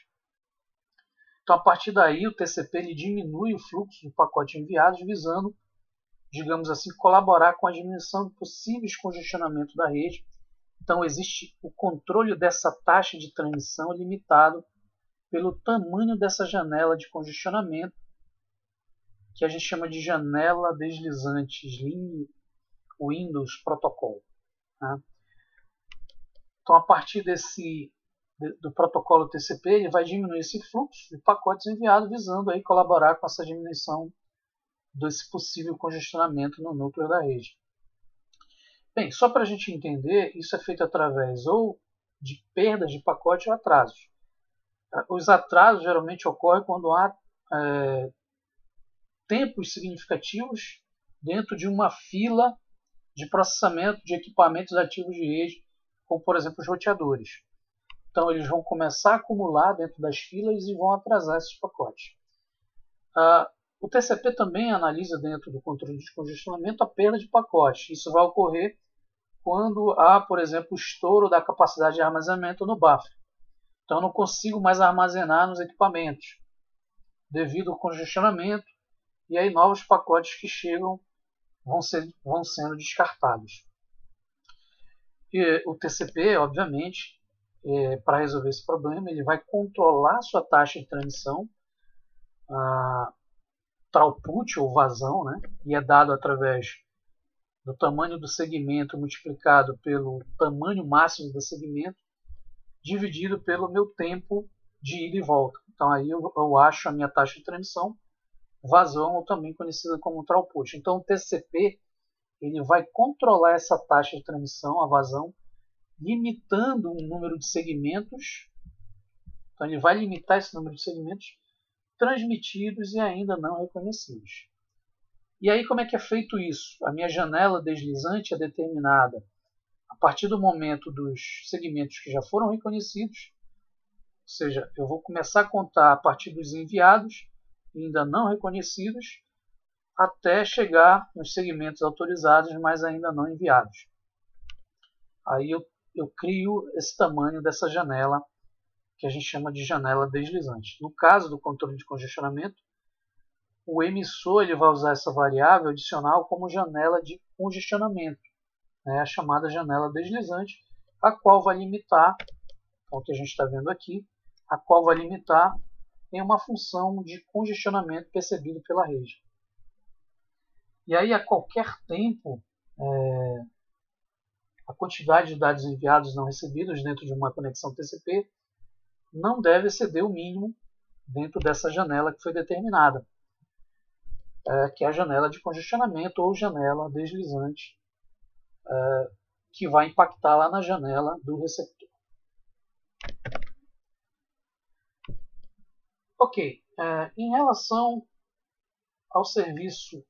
Então, a partir daí, o TCP ele diminui o fluxo de pacotes enviados, visando, digamos assim, colaborar com a diminuição de possíveis congestionamentos da rede. Então, existe o controle dessa taxa de transmissão limitado pelo tamanho dessa janela de congestionamento, que a gente chama de janela deslizante Slim Windows Protocol. Então, a partir do protocolo TCP, ele vai diminuir esse fluxo de pacotes enviados, visando aí colaborar com essa diminuição desse possível congestionamento no núcleo da rede. Bem, só para a gente entender, isso é feito através ou de perdas de pacote ou atrasos. Os atrasos geralmente ocorrem quando há tempos significativos dentro de uma fila de processamento de equipamentos ativos de rede, como por exemplo os roteadores. Então eles vão começar a acumular dentro das filas e vão atrasar esses pacotes. O TCP também analisa dentro do controle de congestionamento a perda de pacotes. Isso vai ocorrer quando há, por exemplo, o estouro da capacidade de armazenamento no buffer. Então eu não consigo mais armazenar nos equipamentos devido ao congestionamento, e aí novos pacotes que chegam vão sendo descartados. E o TCP, obviamente, para resolver esse problema, ele vai controlar sua taxa de transmissão, throughput ou vazão, né? E é dado através do tamanho do segmento multiplicado pelo tamanho máximo do segmento, dividido pelo meu tempo de ida e volta. Então aí eu acho a minha taxa de transmissão, vazão, ou também conhecida como throughput. Então o TCP ele vai controlar essa taxa de transmissão, a vazão, limitando um número de segmentos. Então ele vai limitar esse número de segmentos transmitidos e ainda não reconhecidos. E aí como é que é feito isso? A minha janela deslizante é determinada A partir do momento dos segmentos que já foram reconhecidos, ou seja, eu vou começar a contar a partir dos enviados, ainda não reconhecidos, até chegar nos segmentos autorizados, mas ainda não enviados. Aí eu crio esse tamanho dessa janela, que a gente chama de janela deslizante. No caso do controle de congestionamento, o emissor ele vai usar essa variável adicional como janela de congestionamento, né, a chamada janela deslizante, a qual vai limitar, o que a gente está vendo aqui, a qual vai limitar em uma função de congestionamento percebido pela rede. E aí, a qualquer tempo, a quantidade de dados enviados não recebidos dentro de uma conexão TCP não deve exceder o mínimo dentro dessa janela que foi determinada, que é a janela de congestionamento ou janela deslizante, que vai impactar lá na janela do receptor. Ok, em relação ao serviço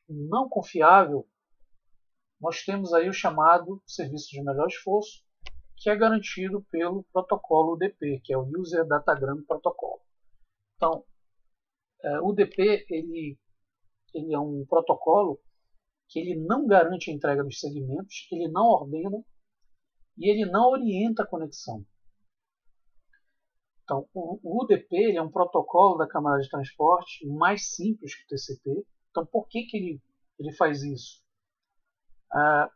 não confiável, nós temos aí o chamado serviço de melhor esforço, que é garantido pelo protocolo UDP, que é o User Datagram Protocol. Então, o UDP ele é um protocolo que ele não garante a entrega dos segmentos, ele não ordena e ele não orienta a conexão. Então, o UDP ele é um protocolo da camada de transporte mais simples que o TCP. Então, por que ele faz isso?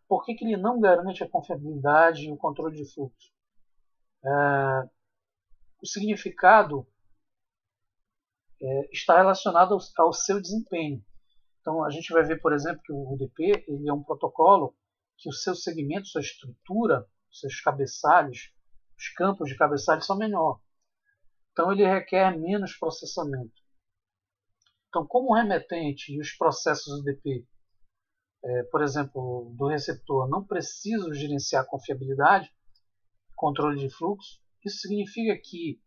Por que ele não garante a confiabilidade e o controle de fluxo? O significado está relacionado ao seu desempenho. Então, a gente vai ver, por exemplo, que o UDP ele é um protocolo que os seus segmentos, sua estrutura, seus cabeçalhos, os campos de cabeçalho são menores. Então, ele requer menos processamento. Então, como o remetente e os processos UDP, por exemplo, do receptor, não precisam gerenciar confiabilidade, controle de fluxo, isso significa que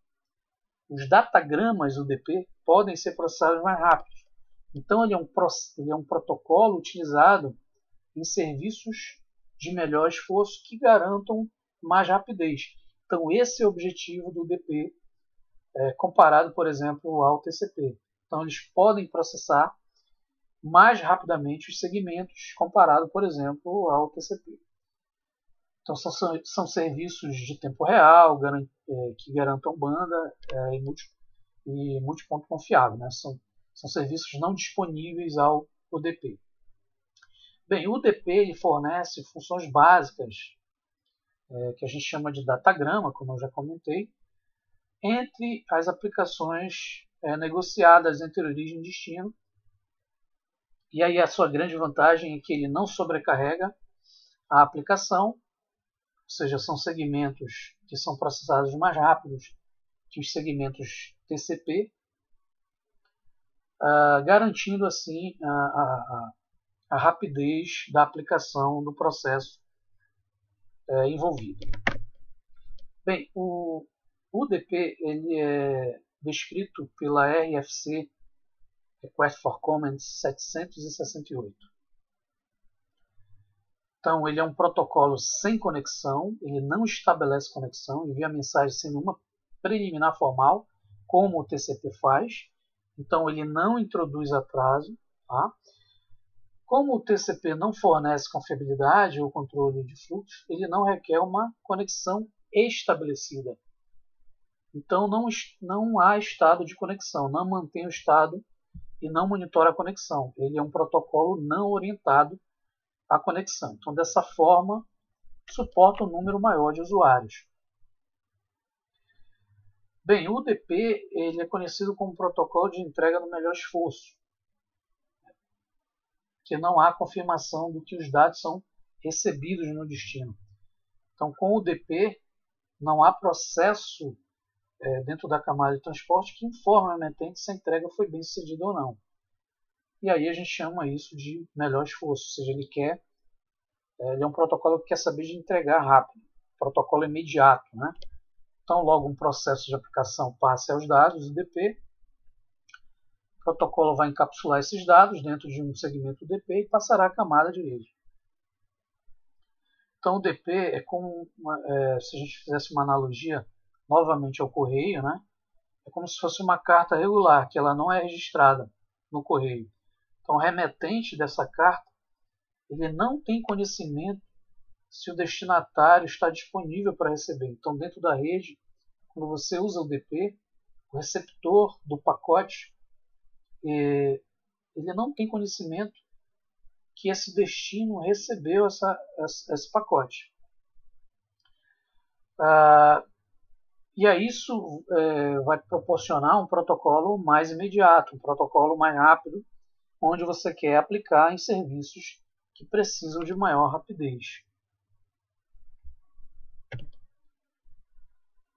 os datagramas UDP podem ser processados mais rápido. Então, ele é um protocolo utilizado em serviços de melhor esforço que garantam mais rapidez. Então, esse é o objetivo do UDP, comparado, por exemplo, ao TCP. Então, eles podem processar mais rapidamente os segmentos, comparado, por exemplo, ao TCP. Então, são serviços de tempo real, que garantam banda e multiponto confiável. Né? São serviços não disponíveis ao UDP. Bem, o UDP ele fornece funções básicas, que a gente chama de datagrama, como eu já comentei, entre as aplicações negociadas entre origem e destino. E aí a sua grande vantagem é que ele não sobrecarrega a aplicação, ou seja, são segmentos que são processados mais rápidos que os segmentos TCP, garantindo assim a rapidez da aplicação do processo envolvido. Bem, o UDP ele é descrito pela RFC Request for Comments 768. Então, ele é um protocolo sem conexão, ele não estabelece conexão, envia mensagem sem nenhuma preliminar formal, como o TCP faz. Então, ele não introduz atraso. Tá? Como o TCP não fornece confiabilidade ou controle de fluxo, ele não requer uma conexão estabelecida. Então, não há estado de conexão, não mantém o estado e não monitora a conexão. Ele é um protocolo não orientado à conexão. Então, dessa forma, suporta um número maior de usuários. Bem, o UDP ele é conhecido como protocolo de entrega no melhor esforço, que não há confirmação do que os dados são recebidos no destino. Então, com o UDP, não há processo dentro da camada de transporte que informa o remetente se a entrega foi bem sucedida ou não. E aí a gente chama isso de melhor esforço, ou seja, ele é um protocolo que quer saber de entregar rápido, protocolo imediato. Né? Então, logo um processo de aplicação passe aos dados UDP, o protocolo vai encapsular esses dados dentro de um segmento UDP e passará à camada de rede. Então o DP é como se a gente fizesse uma analogia novamente ao correio, né? É como se fosse uma carta regular, que ela não é registrada no correio. Então o remetente dessa carta, ele não tem conhecimento se o destinatário está disponível para receber. Então dentro da rede, quando você usa o DP, o receptor do pacote, ele não tem conhecimento que esse destino recebeu esse pacote. E aí isso vai proporcionar um protocolo mais imediato, um protocolo mais rápido, onde você quer aplicar em serviços que precisam de maior rapidez.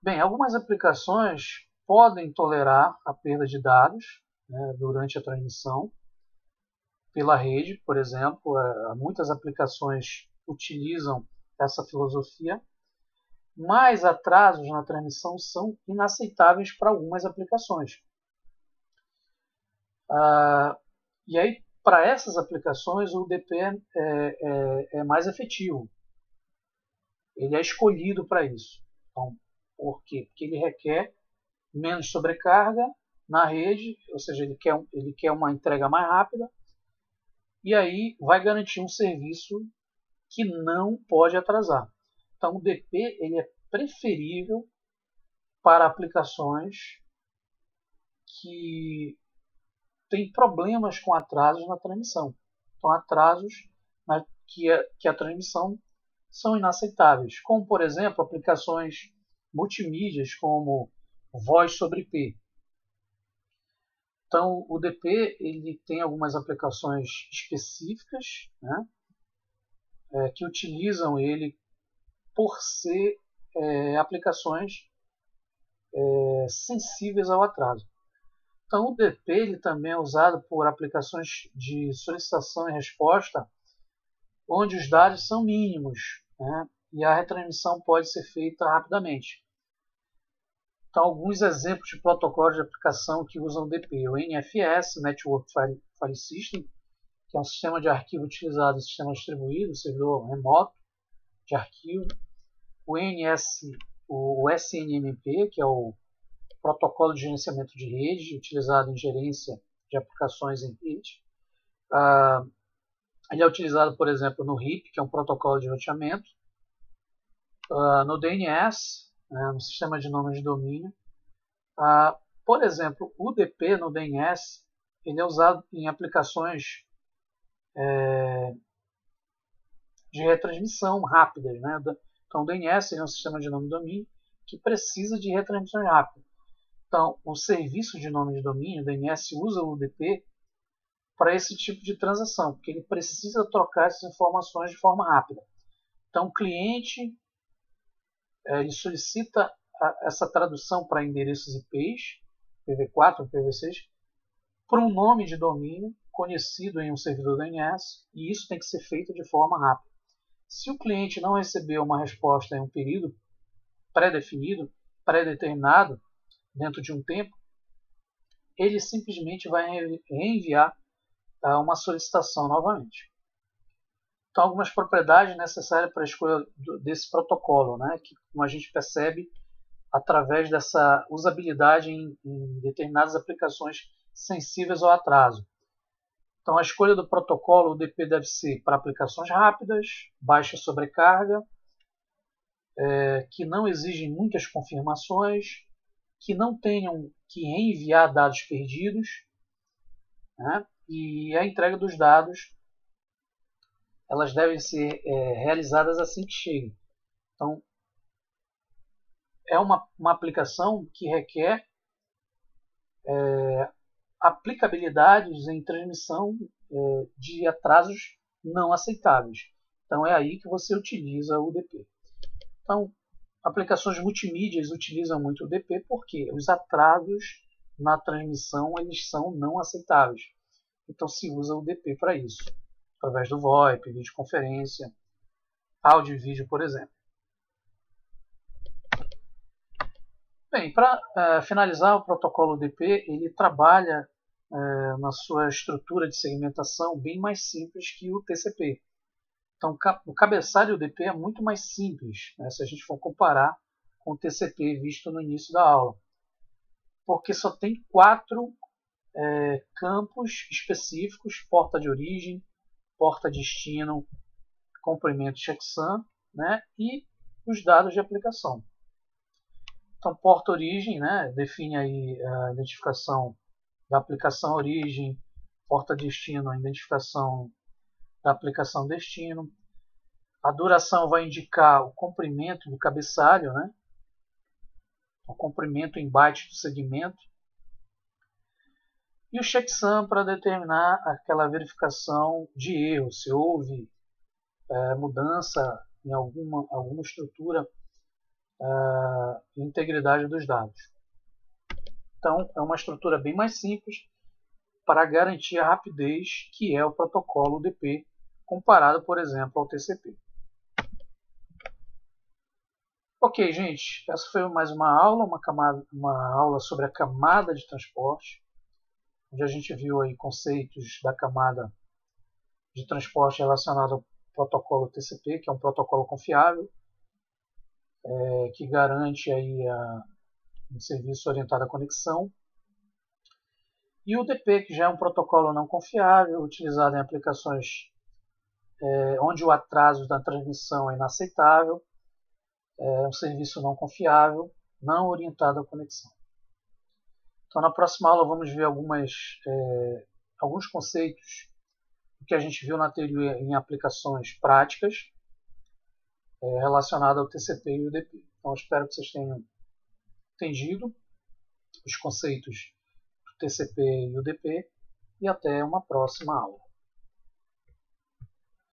Bem, algumas aplicações podem tolerar a perda de dados, né, durante a transmissão pela rede, por exemplo. Muitas aplicações utilizam essa filosofia, mas atrasos na transmissão são inaceitáveis para algumas aplicações. E aí, para essas aplicações, o DP é mais efetivo. Ele é escolhido para isso. Então, por quê? Porque ele requer menos sobrecarga na rede, ou seja, ele quer uma entrega mais rápida, e aí vai garantir um serviço que não pode atrasar. Então o DP ele é preferível para aplicações que têm problemas com atrasos na transmissão. Então atrasos que a transmissão são inaceitáveis, como por exemplo aplicações multimídias como voz sobre IP. Então o DP ele tem algumas aplicações específicas, né, que utilizam ele por ser aplicações sensíveis ao atraso. Então o DP ele também é usado por aplicações de solicitação e resposta, onde os dados são mínimos, né, e a retransmissão pode ser feita rapidamente. Então, alguns exemplos de protocolos de aplicação que usam o DP: o NFS, Network File System, que é um sistema de arquivo utilizado em sistema distribuído, servidor remoto de arquivo; o SNMP, que é o protocolo de gerenciamento de rede, utilizado em gerência de aplicações em rede. Ele é utilizado, por exemplo, no RIP, que é um protocolo de roteamento, no DNS, né, no sistema de nome de domínio. Por exemplo, o DP no DNS ele é usado em aplicações de retransmissão rápidas, né? Então o DNS é um sistema de nome de domínio que precisa de retransmissão rápida. Então o serviço de nome de domínio, o DNS, usa o DP para esse tipo de transação, porque ele precisa trocar essas informações de forma rápida. Então o cliente ele solicita essa tradução para endereços IPs, IPv4 ou IPv6, por um nome de domínio conhecido em um servidor DNS, e isso tem que ser feito de forma rápida. Se o cliente não recebeu uma resposta em um período pré-definido, pré-determinado, dentro de um tempo, ele simplesmente vai reenviar uma solicitação novamente. Então, algumas propriedades necessárias para a escolha desse protocolo, né, que, como a gente percebe, através dessa usabilidade em determinadas aplicações sensíveis ao atraso. Então, a escolha do protocolo, o DP deve ser para aplicações rápidas, baixa sobrecarga, que não exigem muitas confirmações, que não tenham que reenviar dados perdidos, né? E a entrega dos dados elas devem ser realizadas assim que cheguem. Então, é uma aplicação que requer aplicabilidades em transmissão de atrasos não aceitáveis. Então, é aí que você utiliza o DP. Então, aplicações multimídias utilizam muito o DP porque os atrasos na transmissão eles são não aceitáveis. Então, se usa o DP para isso, através do VoIP, videoconferência, áudio e vídeo, por exemplo. Bem, para finalizar, o protocolo DP ele trabalha na sua estrutura de segmentação bem mais simples que o TCP. Então, o cabeçalho UDP é muito mais simples, né, se a gente for comparar com o TCP visto no início da aula, porque só tem 4 campos específicos: porta de origem, porta destino, comprimento checksum, né, e os dados de aplicação. Então, porta origem, né, define aí a identificação da aplicação origem, porta destino, a identificação da aplicação destino. A duração vai indicar o comprimento do cabeçalho, né, o comprimento em bytes do segmento. E o checksum para determinar aquela verificação de erro, se houve mudança em alguma estrutura e integridade dos dados. Então, é uma estrutura bem mais simples para garantir a rapidez que é o protocolo UDP, comparado, por exemplo, ao TCP. Ok, gente, essa foi mais uma aula, uma aula sobre a camada de transporte, onde a gente viu aí conceitos da camada de transporte relacionado ao protocolo TCP, que é um protocolo confiável, que garante aí um serviço orientado à conexão. E o UDP, que já é um protocolo não confiável, utilizado em aplicações onde o atraso da transmissão é inaceitável, é um serviço não confiável, não orientado à conexão. Então, na próxima aula, vamos ver alguns conceitos que a gente viu na teoria em aplicações práticas relacionadas ao TCP e UDP. Então, espero que vocês tenham entendido os conceitos do TCP e UDP, e até uma próxima aula.